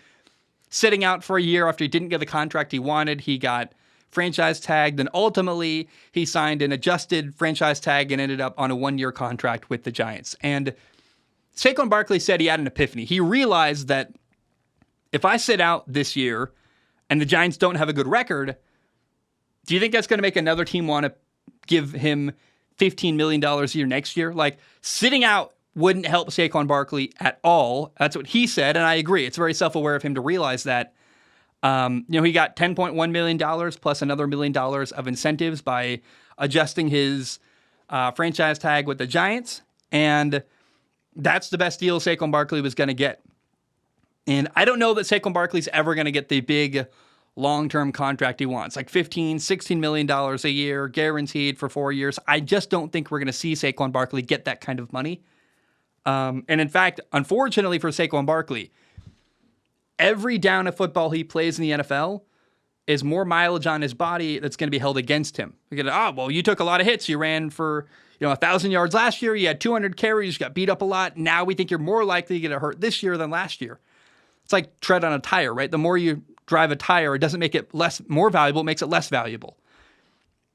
Speaker 1: sitting out for a year after he didn't get the contract he wanted. He got franchise tagged, and ultimately he signed an adjusted franchise tag and ended up on a one-year contract with the Giants. And Saquon Barkley said he had an epiphany. He realized that if I sit out this year and the Giants don't have a good record, do you think that's going to make another team want to give him $15 million a year next year? Like, sitting out wouldn't help Saquon Barkley at all. That's what he said, and I agree. It's very self-aware of him to realize that. He got $10.1 million plus another $1 million of incentives by adjusting his franchise tag with the Giants, and that's the best deal Saquon Barkley was going to get. And I don't know that Saquon Barkley's ever going to get the big long-term contract he wants, like $15, $16 million a year, guaranteed for 4 years. I just don't think we're going to see Saquon Barkley get that kind of money. And in fact, unfortunately for Saquon Barkley, every down of football he plays in the NFL is more mileage on his body that's going to be held against him. You get, you took a lot of hits. You ran for 1,000 yards last year. You had 200 carries. You got beat up a lot. Now we think you're more likely to get hurt this year than last year. It's like tread on a tire, right? The more you drive a tire, it doesn't make it more valuable, it makes it less valuable.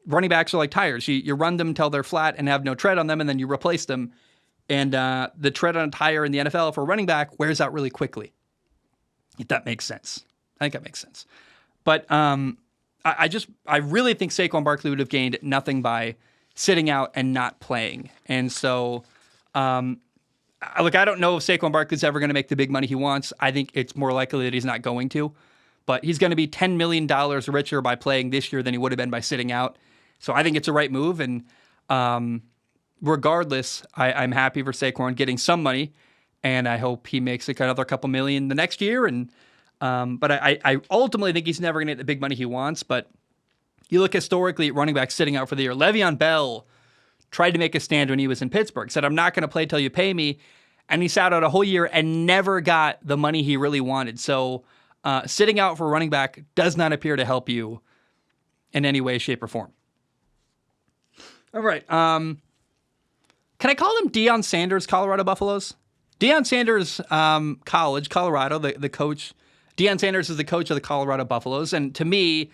Speaker 1: Running backs are like tires. You run them until they're flat and have no tread on them, and then you replace them. And the tread on a tire in the NFL for a running back wears out really quickly. If that makes sense. I think that makes sense. But I really think Saquon Barkley would have gained nothing by sitting out and not playing. And so, I don't know if Saquon Barkley's ever going to make the big money he wants. I think it's more likely that he's not going to. But he's going to be $10 million richer by playing this year than he would have been by sitting out. So I think it's a right move. And regardless, I'm happy for Saquon getting some money. And I hope he makes another couple million the next year. And but I ultimately think he's never going to get the big money he wants. But you look historically at running backs sitting out for the year. Le'Veon Bell tried to make a stand when he was in Pittsburgh, said, I'm not going to play till you pay me. And he sat out a whole year and never got the money he really wanted. So sitting out for a running back does not appear to help you in any way, shape, or form. All right. Can I call them Deion Sanders, Colorado Buffaloes? Deion Sanders College, Colorado, the coach. Deion Sanders is the coach of the Colorado Buffaloes. And to me,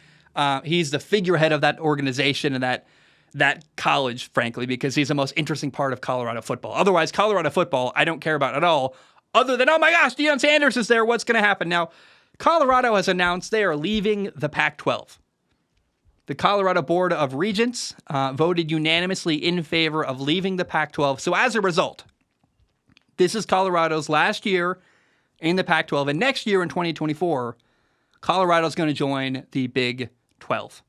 Speaker 1: he's the figurehead of that organization and that college, frankly, because he's the most interesting part of Colorado football. Otherwise, Colorado football, I don't care about at all, other than, oh my gosh, Deion Sanders is there. What's going to happen? Now, Colorado has announced they are leaving the Pac-12. The Colorado Board of Regents voted unanimously in favor of leaving the Pac-12. So as a result, this is Colorado's last year in the Pac-12. And next year in 2024, Colorado's going to join the Big 12.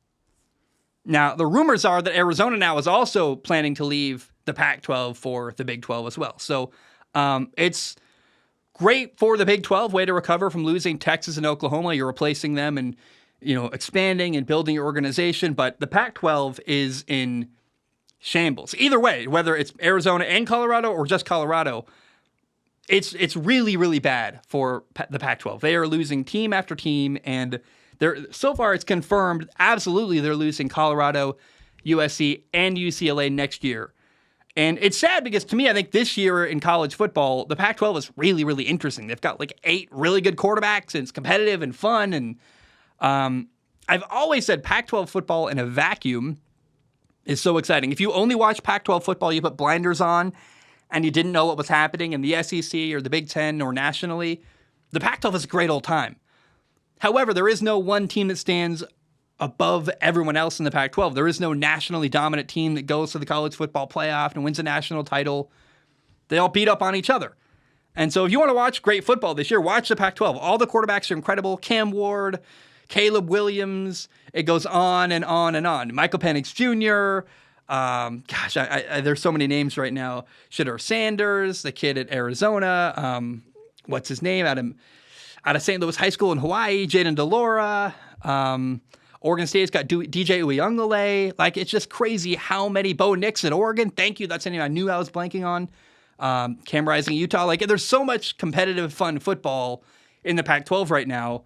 Speaker 1: Now, the rumors are that Arizona now is also planning to leave the Pac-12 for the Big 12 as well. So it's great for the Big 12, way to recover from losing Texas and Oklahoma. You're replacing them and, expanding and building your organization. But the Pac-12 is in shambles. Either way, whether it's Arizona and Colorado or just Colorado, it's really, really bad for the Pac-12. They are losing team after team, and so far it's confirmed absolutely they're losing Colorado, USC, and UCLA next year. And it's sad because to me, I think this year in college football, the Pac-12 is really, really interesting. They've got like 8 really good quarterbacks, and it's competitive and fun. And I've always said Pac-12 football in a vacuum is so exciting. If you only watch Pac-12 football, you put blinders on, and you didn't know what was happening in the SEC or the Big Ten or nationally, the Pac-12 is a great old time. However, there is no one team that stands above everyone else in the Pac-12. There is no nationally dominant team that goes to the college football playoff and wins a national title. They all beat up on each other. And so if you want to watch great football this year, watch the Pac-12. All the quarterbacks are incredible. Cam Ward, Caleb Williams, it goes on and on and on. Michael Penix Jr., there's so many names right now. Shedeur Sanders, the kid at Arizona. What's his name? Out of St. Louis High School in Hawaii, Jaden DeLora. Oregon State's got DJ Uiagalelei. Like, it's just crazy how many. Bo Nix at Oregon. Thank you. That's anything I knew I was blanking on. Cam Rising at Utah. Like, there's so much competitive, fun football in the Pac-12 right now.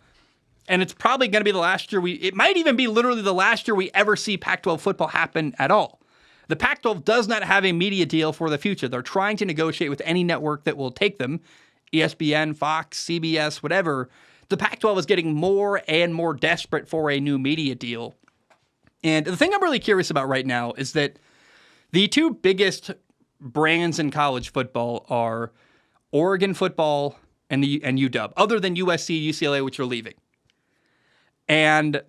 Speaker 1: And it's probably going to be the last year it might even be literally the last year we ever see Pac-12 football happen at all. The Pac-12 does not have a media deal for the future. They're trying to negotiate with any network that will take them. ESPN, Fox, CBS, whatever. The Pac-12 is getting more and more desperate for a new media deal. And the thing I'm really curious about right now is that the 2 biggest brands in college football are Oregon football and UW, other than USC, UCLA, which are leaving. And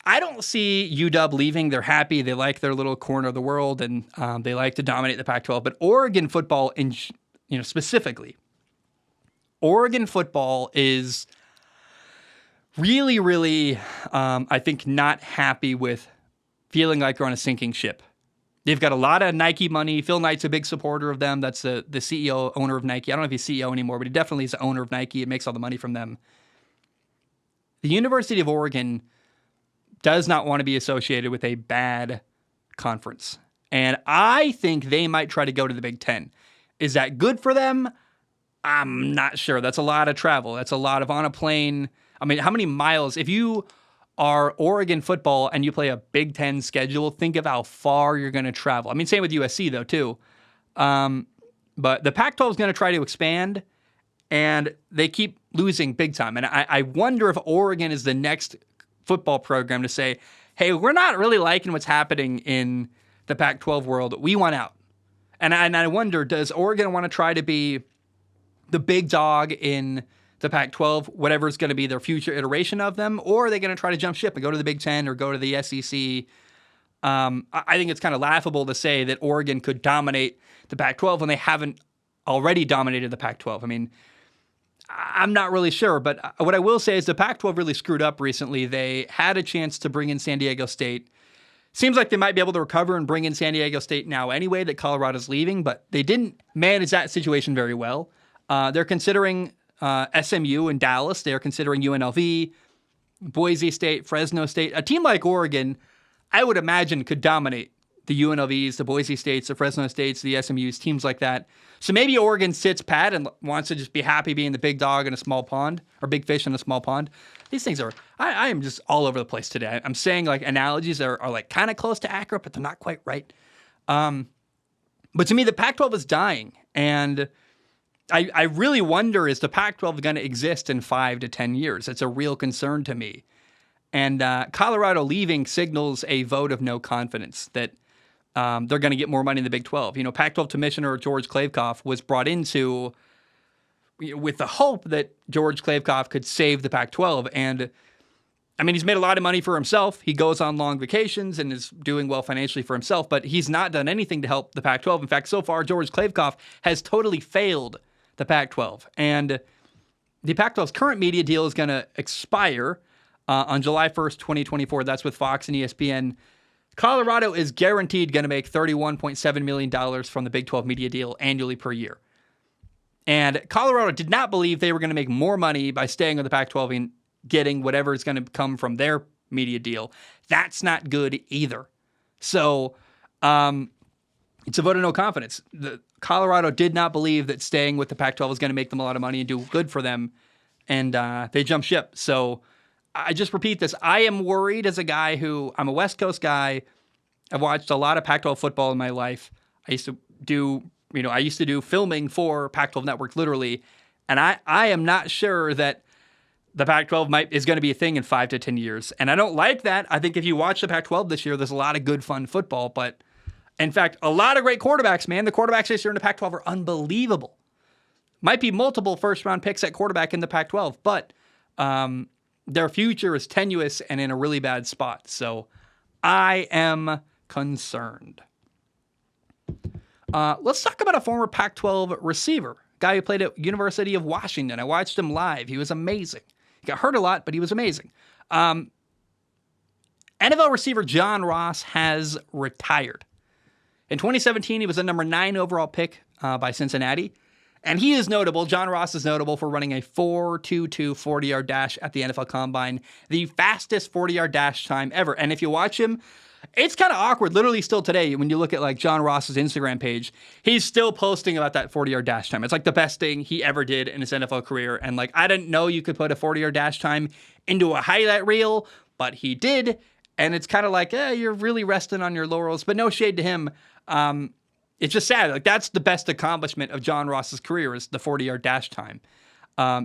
Speaker 1: I don't see UW leaving. They're happy. They like their little corner of the world, and they like to dominate the Pac-12. But Oregon football, specifically, Oregon football is really, really, I think, not happy with feeling like they're on a sinking ship. They've got a lot of Nike money. Phil Knight's a big supporter of them. That's the CEO, owner of Nike. I don't know if he's CEO anymore, but he definitely is the owner of Nike. It makes all the money from them. The University of Oregon does not want to be associated with a bad conference. And I think they might try to go to the Big Ten. Is that good for them? I'm not sure. That's a lot of travel. That's a lot of on a plane. I mean, how many miles? If you are Oregon football and you play a Big Ten schedule, think of how far you're going to travel. I mean, same with USC, though, too. But the Pac-12 is going to try to expand, and they keep losing big time. And I wonder if Oregon is the next football program to say, hey, we're not really liking what's happening in the Pac-12 world. We want out. And I wonder, does Oregon want to try to be the big dog in the Pac-12, whatever is going to be their future iteration of them, or are they going to try to jump ship and go to the Big Ten or go to the SEC? I think it's kind of laughable to say that Oregon could dominate the Pac-12 when they haven't already dominated the Pac-12. I mean, I'm not really sure, but what I will say is the Pac-12 really screwed up recently. They had a chance to bring in San Diego State. Seems like they might be able to recover and bring in San Diego State now anyway, that Colorado's leaving, but they didn't manage that situation very well. They're considering SMU in Dallas. They're considering UNLV, Boise State, Fresno State. A team like Oregon, I would imagine, could dominate the UNLVs, the Boise States, the Fresno States, the SMUs, teams like that. So maybe Oregon sits pat and wants to just be happy being the big dog in a small pond, or big fish in a small pond. These things are, I am just all over the place today. I'm saying like analogies are like kind of close to accurate, but they're not quite right. But to me, the Pac-12 is dying. And I really wonder, is the Pac-12 going to exist in 5 to 10 years? It's a real concern to me. And Colorado leaving signals a vote of no confidence that they're going to get more money in the Big 12. You know, Pac-12 Commissioner George Klavekoff was brought into with the hope that George Klavekoff could save the Pac-12. And, I mean, he's made a lot of money for himself. He goes on long vacations and is doing well financially for himself, but he's not done anything to help the Pac-12. In fact, so far, George Klavekoff has totally failed the Pac-12. And the Pac-12's current media deal is going to expire on July 1st, 2024. That's with Fox and ESPN. Colorado is guaranteed going to make $31.7 million from the Big 12 media deal annually per year. And Colorado did not believe they were going to make more money by staying with the Pac-12 and getting whatever is going to come from their media deal. That's not good either. So It's a vote of no confidence. Colorado did not believe that staying with the Pac-12 was going to make them a lot of money and do good for them, and they jumped ship. So I just repeat this. I am worried as a guy I'm a West Coast guy. I've watched a lot of Pac-12 football in my life. I used to do filming for Pac-12 Network, literally, and I am not sure that the Pac-12 is going to be a thing in 5 to 10 years. And I don't like that. I think if you watch the Pac-12 this year, there's a lot of good, fun football, but in fact, a lot of great quarterbacks, man. The quarterbacks this year in the Pac-12 are unbelievable. Might be multiple first-round picks at quarterback in the Pac-12, but their future is tenuous and in a really bad spot. So I am concerned. Let's talk about a former Pac-12 receiver, guy who played at University of Washington. I watched him live. He was amazing. He got hurt a lot, but he was amazing. NFL receiver John Ross has retired. In 2017, he was a number 9 overall pick by Cincinnati. And he is notable, John Ross is notable for running a 4.22 40-yard dash at the NFL Combine, the fastest 40-yard dash time ever. And if you watch him, it's kind of awkward. Literally still today, when you look at like John Ross's Instagram page, he's still posting about that 40-yard dash time. It's like the best thing he ever did in his NFL career. And like, I didn't know you could put a 40-yard dash time into a highlight reel, but he did. And it's kind of like, you're really resting on your laurels, but no shade to him. It's just sad. Like, that's the best accomplishment of John Ross's career is the 40-yard dash time.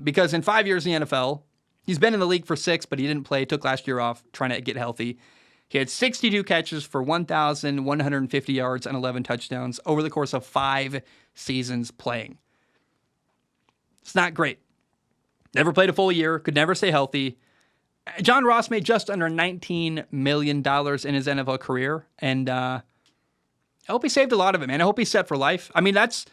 Speaker 1: Because in 5 years in the NFL, he's been in the league for 6, but he didn't play. Took last year off trying to get healthy. He had 62 catches for 1,150 yards and 11 touchdowns over the course of 5 seasons playing. It's not great. Never played a full year. Could never stay healthy. John Ross made just under $19 million in his NFL career. And I hope he saved a lot of it, man. I hope he's set for life. I mean, that's,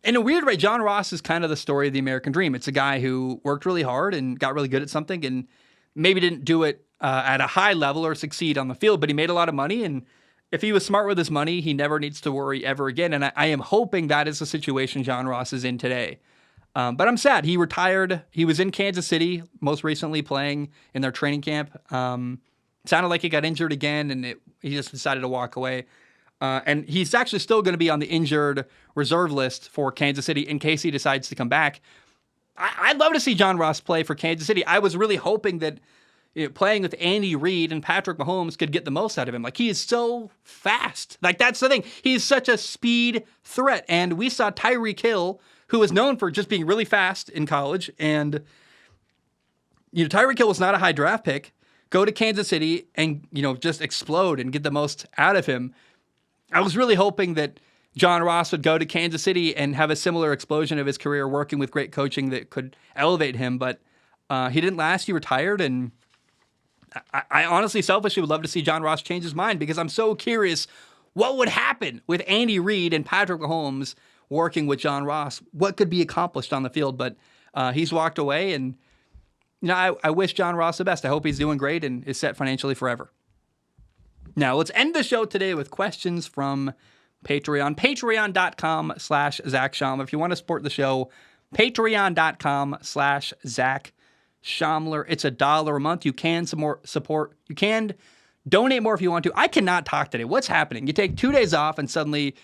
Speaker 1: in a weird way, John Ross is kind of the story of the American dream. It's a guy who worked really hard and got really good at something and maybe didn't do it at a high level or succeed on the field, but he made a lot of money. And if he was smart with his money, he never needs to worry ever again. And I am hoping that is the situation John Ross is in today. But I'm sad. He retired. He was in Kansas City, most recently playing in their training camp. Sounded like he got injured again, and he just decided to walk away. And he's actually still going to be on the injured reserve list for Kansas City in case he decides to come back. I'd love to see John Ross play for Kansas City. I was really hoping that playing with Andy Reid and Patrick Mahomes could get the most out of him. Like, he is so fast. Like, that's the thing. He's such a speed threat. And we saw Tyreek Hill, who was known for just being really fast in college. And, Tyreek Hill was not a high draft pick. Go to Kansas City and, just explode and get the most out of him. I was really hoping that John Ross would go to Kansas City and have a similar explosion of his career working with great coaching that could elevate him. But he didn't last. He retired. And I honestly, selfishly would love to see John Ross change his mind because I'm so curious what would happen with Andy Reid and Patrick Mahomes working with John Ross. What could be accomplished on the field? But he's walked away, and I wish John Ross the best. I hope he's doing great and is set financially forever. Now, let's end the show today with questions from Patreon. Patreon.com/Zach Schaumler. If you want to support the show, Patreon.com/Zach Schaumler. It's $1 a month. You can support. You can donate more if you want to. I cannot talk today. What's happening? You take 2 days off and suddenly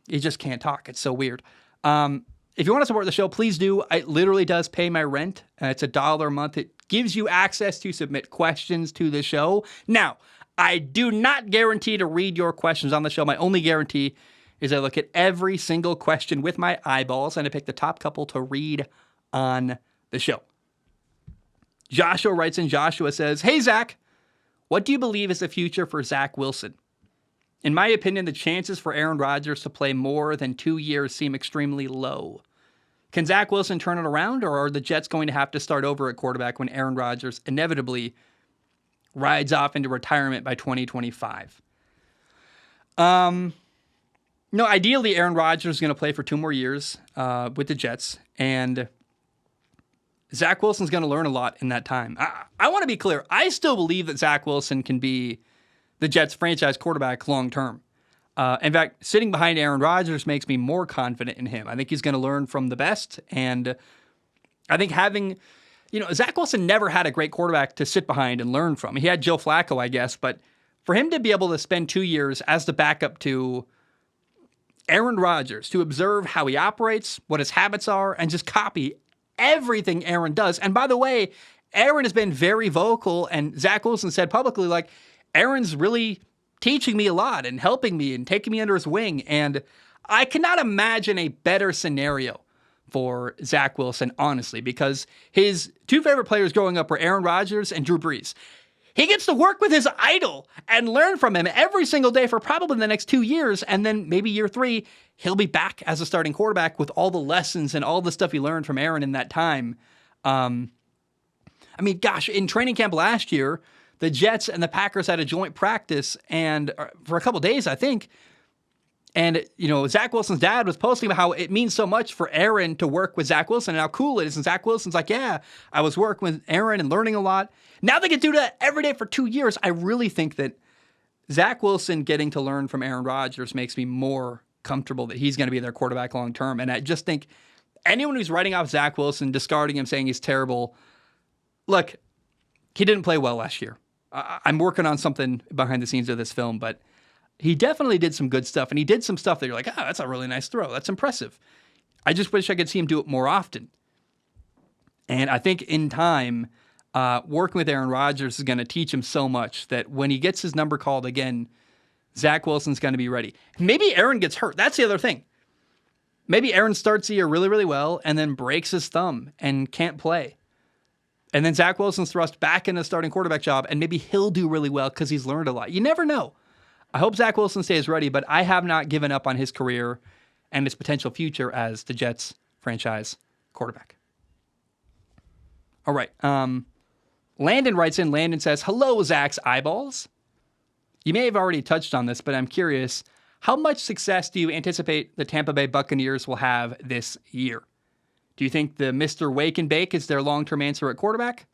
Speaker 1: you just can't talk. It's so weird. If you want to support the show, please do. It literally does pay my rent. It's $1 a month. It gives you access to submit questions to the show. Now, I do not guarantee to read your questions on the show. My only guarantee is I look at every single question with my eyeballs and I pick the top couple to read on the show. Joshua writes in. Joshua says, "Hey, Zach, what do you believe is the future for Zach Wilson? In my opinion, the chances for Aaron Rodgers to play more than 2 years seem extremely low. Can Zach Wilson turn it around, or are the Jets going to have to start over at quarterback when Aaron Rodgers inevitably rides off into retirement by 2025? No, ideally, Aaron Rodgers is going to play for 2 more years with the Jets, and Zach Wilson's going to learn a lot in that time. I want to be clear. I still believe that Zach Wilson can be the Jets' franchise quarterback long term. In fact, sitting behind Aaron Rodgers makes me more confident in him. I think he's going to learn from the best, and I think having, Zach Wilson never had a great quarterback to sit behind and learn from. He had Joe Flacco, I guess, but for him to be able to spend 2 years as the backup to Aaron Rodgers, to observe how he operates, what his habits are, and just copy everything Aaron does. And by the way, Aaron has been very vocal, and Zach Wilson said publicly, like, Aaron's really teaching me a lot and helping me and taking me under his wing. And I cannot imagine a better scenario for Zach Wilson, honestly, because his two favorite players growing up were Aaron Rodgers and Drew Brees. He gets to work with his idol and learn from him every single day for probably the next 2 years. And then maybe year 3, he'll be back as a starting quarterback with all the lessons and all the stuff he learned from Aaron in that time. I mean, gosh, in training camp last year, the Jets and the Packers had a joint practice and for a couple days, I think. And, Zach Wilson's dad was posting about how it means so much for Aaron to work with Zach Wilson and how cool it is. And Zach Wilson's like, yeah, I was working with Aaron and learning a lot. Now they get to do that every day for 2 years. I really think that Zach Wilson getting to learn from Aaron Rodgers makes me more comfortable that he's going to be their quarterback long term. And I just think anyone who's writing off Zach Wilson, discarding him, saying he's terrible, look, he didn't play well last year. I'm working on something behind the scenes of this film, but he definitely did some good stuff, and he did some stuff that you're like, that's a really nice throw. That's impressive. I just wish I could see him do it more often. And I think in time, working with Aaron Rodgers is going to teach him so much that when he gets his number called again, Zach Wilson's going to be ready. Maybe Aaron gets hurt. That's the other thing. Maybe Aaron starts the year really, really well and then breaks his thumb and can't play. And then Zach Wilson's thrust back in the starting quarterback job, and maybe he'll do really well because he's learned a lot. You never know. I hope Zach Wilson stays ready, but I have not given up on his career and his potential future as the Jets franchise quarterback. All right. Landon writes in. Landon says, hello, Zach's eyeballs. You may have already touched on this, but I'm curious. How much success do you anticipate the Tampa Bay Buccaneers will have this year? Do you think the Mr. Wake and Bake is their long-term answer at quarterback?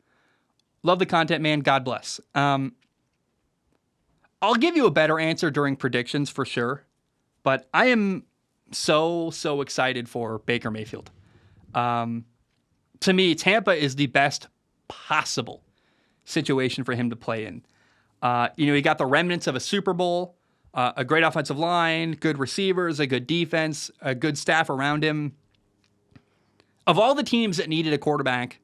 Speaker 1: Love the content, man. God bless. I'll give you a better answer during predictions for sure, but I am so excited for Baker Mayfield. To me, Tampa is the best possible situation for him to play in. He got the remnants of a Super Bowl, a great offensive line, good receivers, a good defense, a good staff around him. Of all the teams that needed a quarterback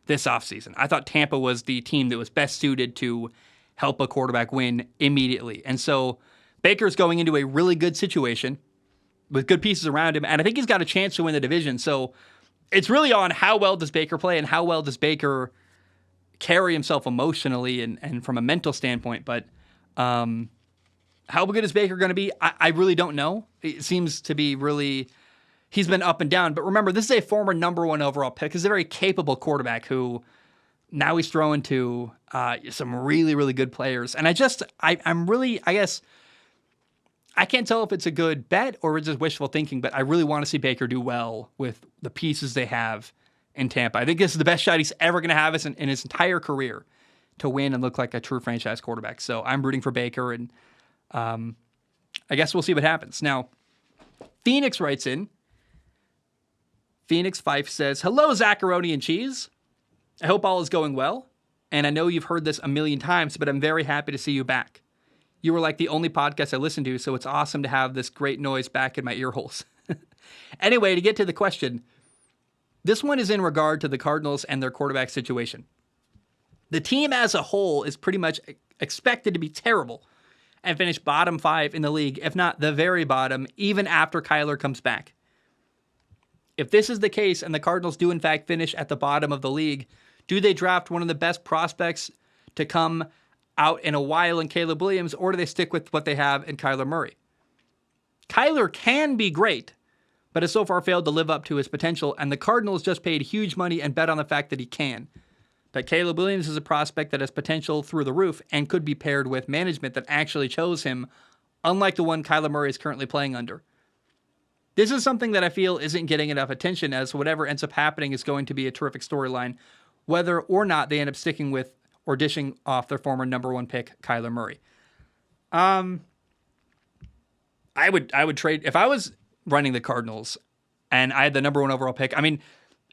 Speaker 1: this offseason, I thought Tampa was the team that was best suited to help a quarterback win immediately. And so Baker's going into a really good situation with good pieces around him, and I think he's got a chance to win the division. So it's really on how well does Baker play and how well does Baker carry himself emotionally and from a mental standpoint. But how good is Baker going to be? I really don't know. It seems to be really... He's been up and down, but remember, this is a former number 1 overall pick. He's a very capable quarterback who now he's throwing to some really, really good players. And I guess, I can't tell if it's a good bet or it's just wishful thinking, but I really want to see Baker do well with the pieces they have in Tampa. I think this is the best shot he's ever going to have in his entire career to win and look like a true franchise quarterback. So I'm rooting for Baker, and I guess we'll see what happens. Now, Phoenix writes in. Phoenix Fife says, hello, Zacharoni and Cheese. I hope all is going well. And I know you've heard this a million times, but I'm very happy to see you back. You were like the only podcast I listened to, so it's awesome to have this great noise back in my ear holes. Anyway, to get to the question, this one is in regard to the Cardinals and their quarterback situation. The team as a whole is pretty much expected to be terrible and finish bottom 5 in the league, if not the very bottom, even after Kyler comes back. If this is the case and the Cardinals do in fact finish at the bottom of the league, do they draft one of the best prospects to come out in a while in Caleb Williams, or do they stick with what they have in Kyler Murray? Kyler can be great, but has so far failed to live up to his potential, and the Cardinals just paid huge money and bet on the fact that he can. But Caleb Williams is a prospect that has potential through the roof and could be paired with management that actually chose him, unlike the one Kyler Murray is currently playing under. This is something that I feel isn't getting enough attention, as whatever ends up happening is going to be a terrific storyline, whether or not they end up sticking with or dishing off their former number 1 pick, Kyler Murray. I would trade if I was running the Cardinals and I had the number 1 overall pick. I mean,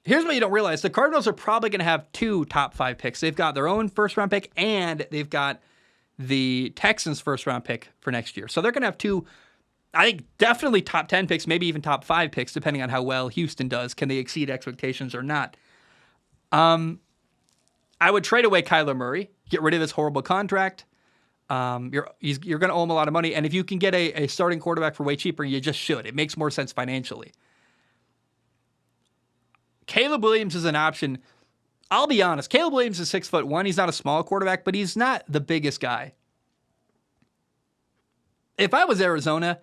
Speaker 1: here's what you don't realize. The Cardinals are probably going to have 2 top 5 picks. They've got their own first round pick and they've got the Texans' first-round pick for next year. So they're going to have two, I think, definitely top 10 picks, maybe even top 5 picks, depending on how well Houston does. Can they exceed expectations or not? I would trade away Kyler Murray, get rid of his horrible contract. You're going to owe him a lot of money, and if you can get a starting quarterback for way cheaper, you just should. It makes more sense financially. Caleb Williams is an option. I'll be honest. Caleb Williams is 6'1". He's not a small quarterback, but he's not the biggest guy. If I was Arizona,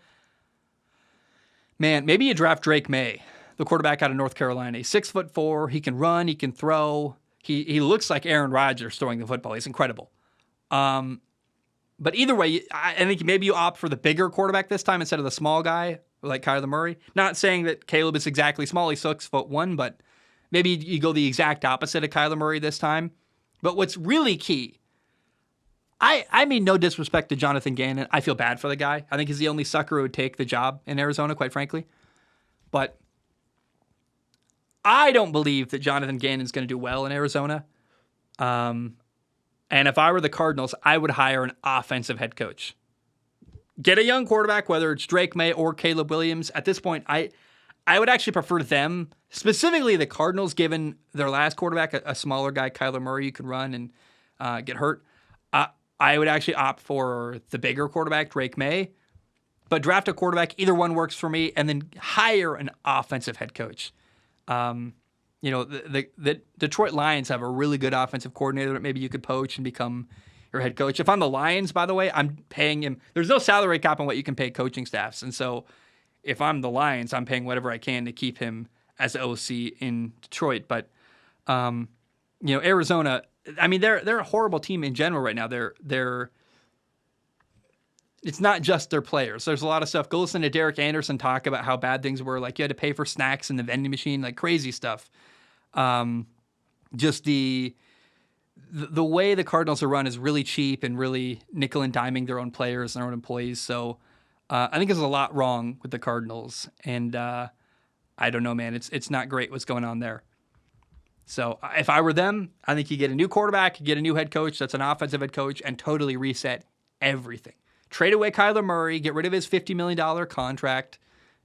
Speaker 1: man, maybe you draft Drake May, the quarterback out of North Carolina. He's 6'4". He can run. He can throw. He looks like Aaron Rodgers throwing the football. He's incredible. But either way, I think maybe you opt for the bigger quarterback this time instead of the small guy like Kyler Murray. Not saying that Caleb is exactly small. He's 6'1", but maybe you go the exact opposite of Kyler Murray this time. But what's really key, I mean no disrespect to Jonathan Gannon. I feel bad for the guy. I think he's the only sucker who would take the job in Arizona, quite frankly. But I don't believe that Jonathan Gannon's going to do well in Arizona. And if I were the Cardinals, I would hire an offensive head coach. Get a young quarterback, whether it's Drake May or Caleb Williams. At this point, I would actually prefer them, specifically the Cardinals, given their last quarterback, a smaller guy, Kyler Murray, you can run and get hurt. I would actually opt for the bigger quarterback, Drake May, but draft a quarterback. Either one works for me, and then hire an offensive head coach. The Detroit Lions have a really good offensive coordinator that maybe you could poach and become your head coach. If I'm the Lions, by the way, I'm paying him. There's no salary cap on what you can pay coaching staffs. And so if I'm the Lions, I'm paying whatever I can to keep him as OC in Detroit. But, Arizona, I mean, they're a horrible team in general right now. It's not just their players. There's a lot of stuff. Go listen to Derek Anderson talk about how bad things were. Like you had to pay for snacks in the vending machine, like crazy stuff. Just the way the Cardinals are run is really cheap and really nickel and diming their own players and their own employees. So I think there's a lot wrong with the Cardinals. And I don't know, man. It's not great what's going on there. So if I were them, I think you get a new quarterback, you get a new head coach that's an offensive head coach, and totally reset everything. Trade away Kyler Murray, get rid of his $50 million contract.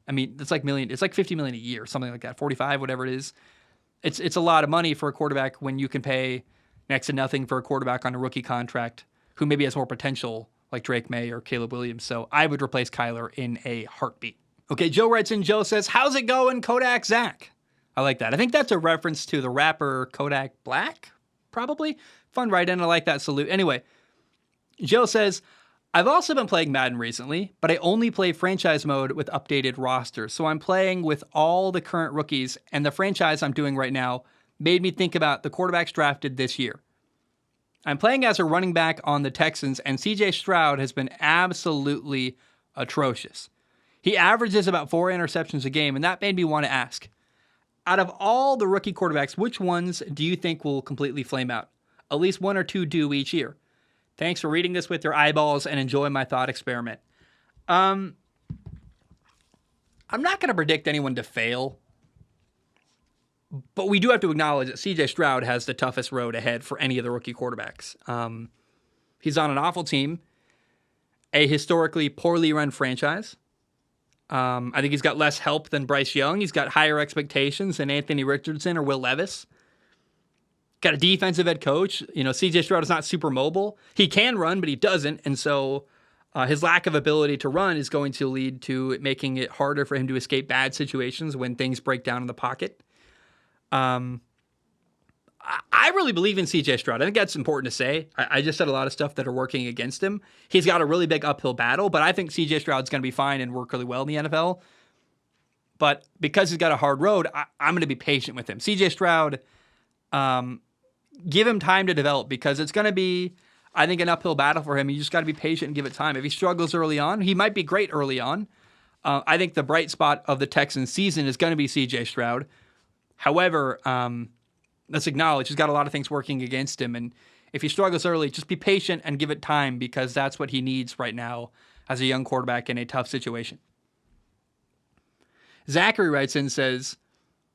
Speaker 1: I mean, it's like $50 million a year, something like that, 45, whatever it is. It's a lot of money for a quarterback when you can pay next to nothing for a quarterback on a rookie contract who maybe has more potential like Drake May or Caleb Williams. So I would replace Kyler in a heartbeat. Okay, Joe writes in. Joe says, "How's it going, Kodak Zach?" I like that. I think that's a reference to the rapper Kodak Black, probably. Fun write-in. I like that salute. Anyway, Joe says, "I've also been playing Madden recently, but I only play franchise mode with updated rosters. So I'm playing with all the current rookies, and the franchise I'm doing right now made me think about the quarterbacks drafted this year. I'm playing as a running back on the Texans, and CJ Stroud has been absolutely atrocious. He averages about 4 interceptions a game, and that made me want to ask, out of all the rookie quarterbacks, which ones do you think will completely flame out? At least 1 or 2 do each year. Thanks for reading this with your eyeballs and enjoy my thought experiment." I'm not going to predict anyone to fail, but we do have to acknowledge that CJ Stroud has the toughest road ahead for any of the rookie quarterbacks. He's on an awful team, a historically poorly run franchise. I think he's got less help than Bryce Young. He's got higher expectations than Anthony Richardson or Will Levis. Got a defensive head coach. CJ Stroud is not super mobile. He can run, but he doesn't. And so his lack of ability to run is going to lead to it making it harder for him to escape bad situations when things break down in the pocket. I really believe in CJ Stroud. I think that's important to say. I just said a lot of stuff that are working against him. He's got a really big uphill battle, but I think CJ Stroud's going to be fine and work really well in the NFL. But because he's got a hard road, I'm going to be patient with him. CJ Stroud, give him time to develop because it's going to be, I think, an uphill battle for him. You just got to be patient and give it time. If he struggles early on, he might be great early on. I think the bright spot of the Texans season is going to be CJ Stroud. However, let's acknowledge he's got a lot of things working against him. And if he struggles early, just be patient and give it time because that's what he needs right now as a young quarterback in a tough situation. Zachary writes in and says,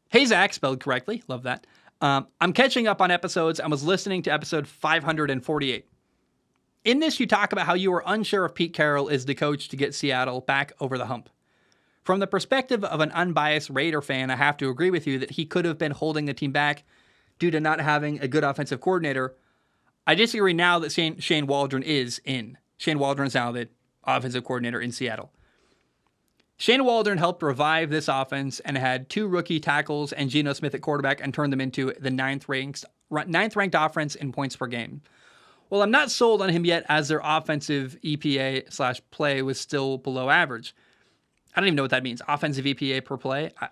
Speaker 1: "Hey, Zach," spelled correctly. Love that. "I'm catching up on episodes and was listening to episode 548. In this, you talk about how you were unsure if Pete Carroll is the coach to get Seattle back over the hump. From the perspective of an unbiased Raider fan, I have to agree with you that he could have been holding the team back due to not having a good offensive coordinator. I disagree now that Shane Waldron is in. Shane Waldron is now the offensive coordinator in Seattle. Shane Waldron helped revive this offense and had 2 rookie tackles and Geno Smith at quarterback and turned them into the 9th-ranked offense in points per game. Well, I'm not sold on him yet as their offensive EPA/play was still below average. I don't even know what that means. Offensive EPA per play? I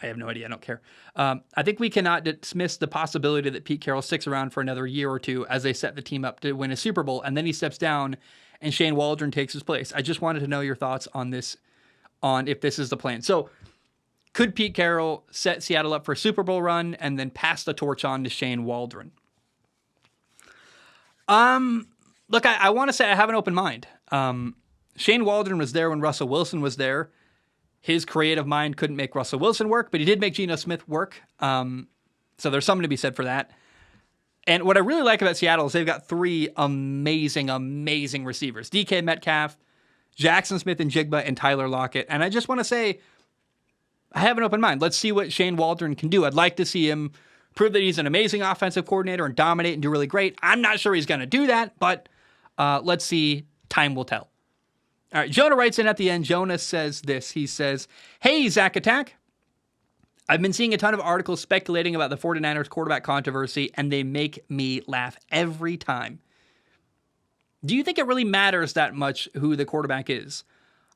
Speaker 1: have no idea. I don't care. I think we cannot dismiss the possibility that Pete Carroll sticks around for another year or two as they set the team up to win a Super Bowl, and then he steps down and Shane Waldron takes his place. I just wanted to know your thoughts on this, on if this is the plan. So could Pete Carroll set Seattle up for a Super Bowl run and then pass the torch on to Shane Waldron? Look, I want to say I have an open mind. Shane Waldron was there when Russell Wilson was there. His creative mind couldn't make Russell Wilson work, but he did make Geno Smith work. So there's something to be said for that. And what I really like about Seattle is they've got 3 amazing receivers. DK Metcalf, Jackson Smith-Njigba, and Tyler Lockett. And I just want to say, I have an open mind. Let's see what Shane Waldron can do. I'd like to see him prove that he's an amazing offensive coordinator and dominate and do really great. I'm not sure he's going to do that, but let's see. Time will tell. All right, Jonah writes in at the end. Jonah says this. He says, "Hey, Zach Attack. I've been seeing a ton of articles speculating about the 49ers quarterback controversy, and they make me laugh every time. Do you think it really matters that much who the quarterback is?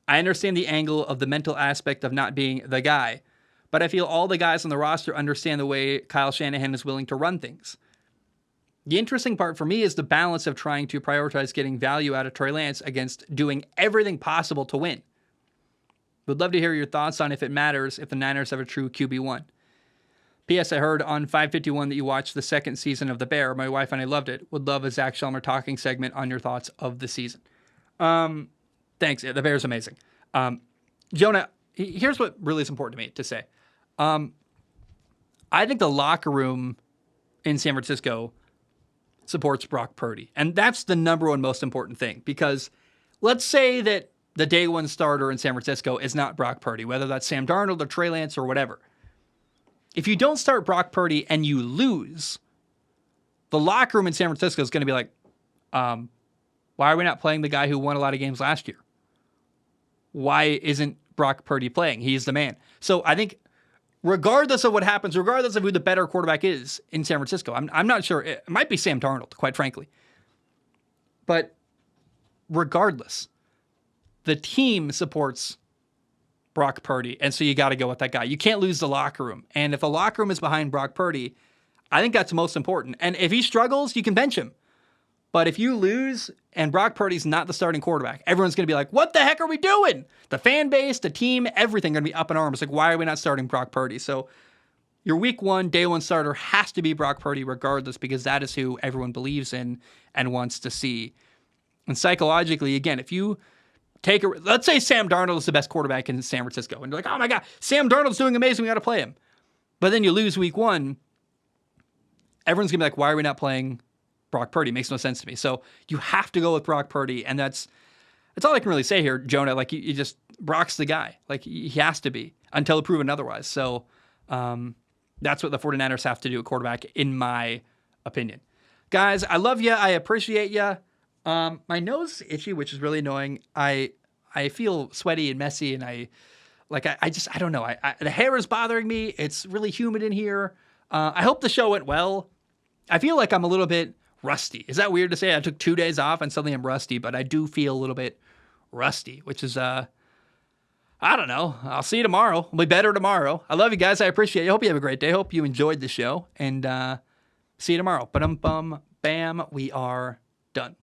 Speaker 1: I understand the angle of the mental aspect of not being the guy, but I feel all the guys on the roster understand the way Kyle Shanahan is willing to run things. The interesting part for me is the balance of trying to prioritize getting value out of Trey Lance against doing everything possible to win. Would love to hear your thoughts on if it matters if the Niners have a true QB1. P.S. I heard on 551 that you watched the 2nd season of The Bear. My wife and I loved it. Would love a Zach Shelmer talking segment on your thoughts of the season." Thanks. The Bear's amazing. Jonah, here's what really is important to me to say. I think the locker room in San Francisco supports Brock Purdy. And that's the number one most important thing. Because let's say that the day one starter in San Francisco is not Brock Purdy, whether that's Sam Darnold or Trey Lance or whatever. If you don't start Brock Purdy and you lose, the locker room in San Francisco is going to be like, why are we not playing the guy who won a lot of games last year? Why isn't Brock Purdy playing? He's the man. So I think regardless of what happens, regardless of who the better quarterback is in San Francisco, I'm not sure. It might be Sam Darnold, quite frankly. But regardless, the team supports Brock Purdy, and so you got to go with that guy. You can't lose the locker room. And if the locker room is behind Brock Purdy, I think that's most important. And if he struggles, you can bench him. But if you lose and Brock Purdy's not the starting quarterback, everyone's going to be like, what the heck are we doing? The fan base, the team, everything going to be up in arms. Like, why are we not starting Brock Purdy? So your week 1, day 1 starter has to be Brock Purdy regardless, because that is who everyone believes in and wants to see. And psychologically, again, if you let's say Sam Darnold is the best quarterback in San Francisco, and you're like, oh my God, Sam Darnold's doing amazing, we got to play him. But then you lose week 1, everyone's going to be like, why are we not playing Brock Purdy? Makes no sense to me. So you have to go with Brock Purdy, and that's all I can really say here, Jonah. Like, you just, Brock's the guy. Like, he has to be until proven otherwise. So that's what the 49ers have to do at quarterback, in my opinion. Guys, I love you. I appreciate you. My nose is itchy, which is really annoying. I feel sweaty and messy, and I don't know. The hair is bothering me. It's really humid in here. I hope the show went well. I feel like I'm a little bit rusty. Is that weird to say? I took 2 days off and suddenly I'm rusty, but I do feel a little bit rusty, which is, I don't know. I'll see you tomorrow. I'll be better tomorrow. I love you guys. I appreciate you. Hope you have a great day. Hope you enjoyed the show, and see you tomorrow. Ba-dum-bum, bam, we are done.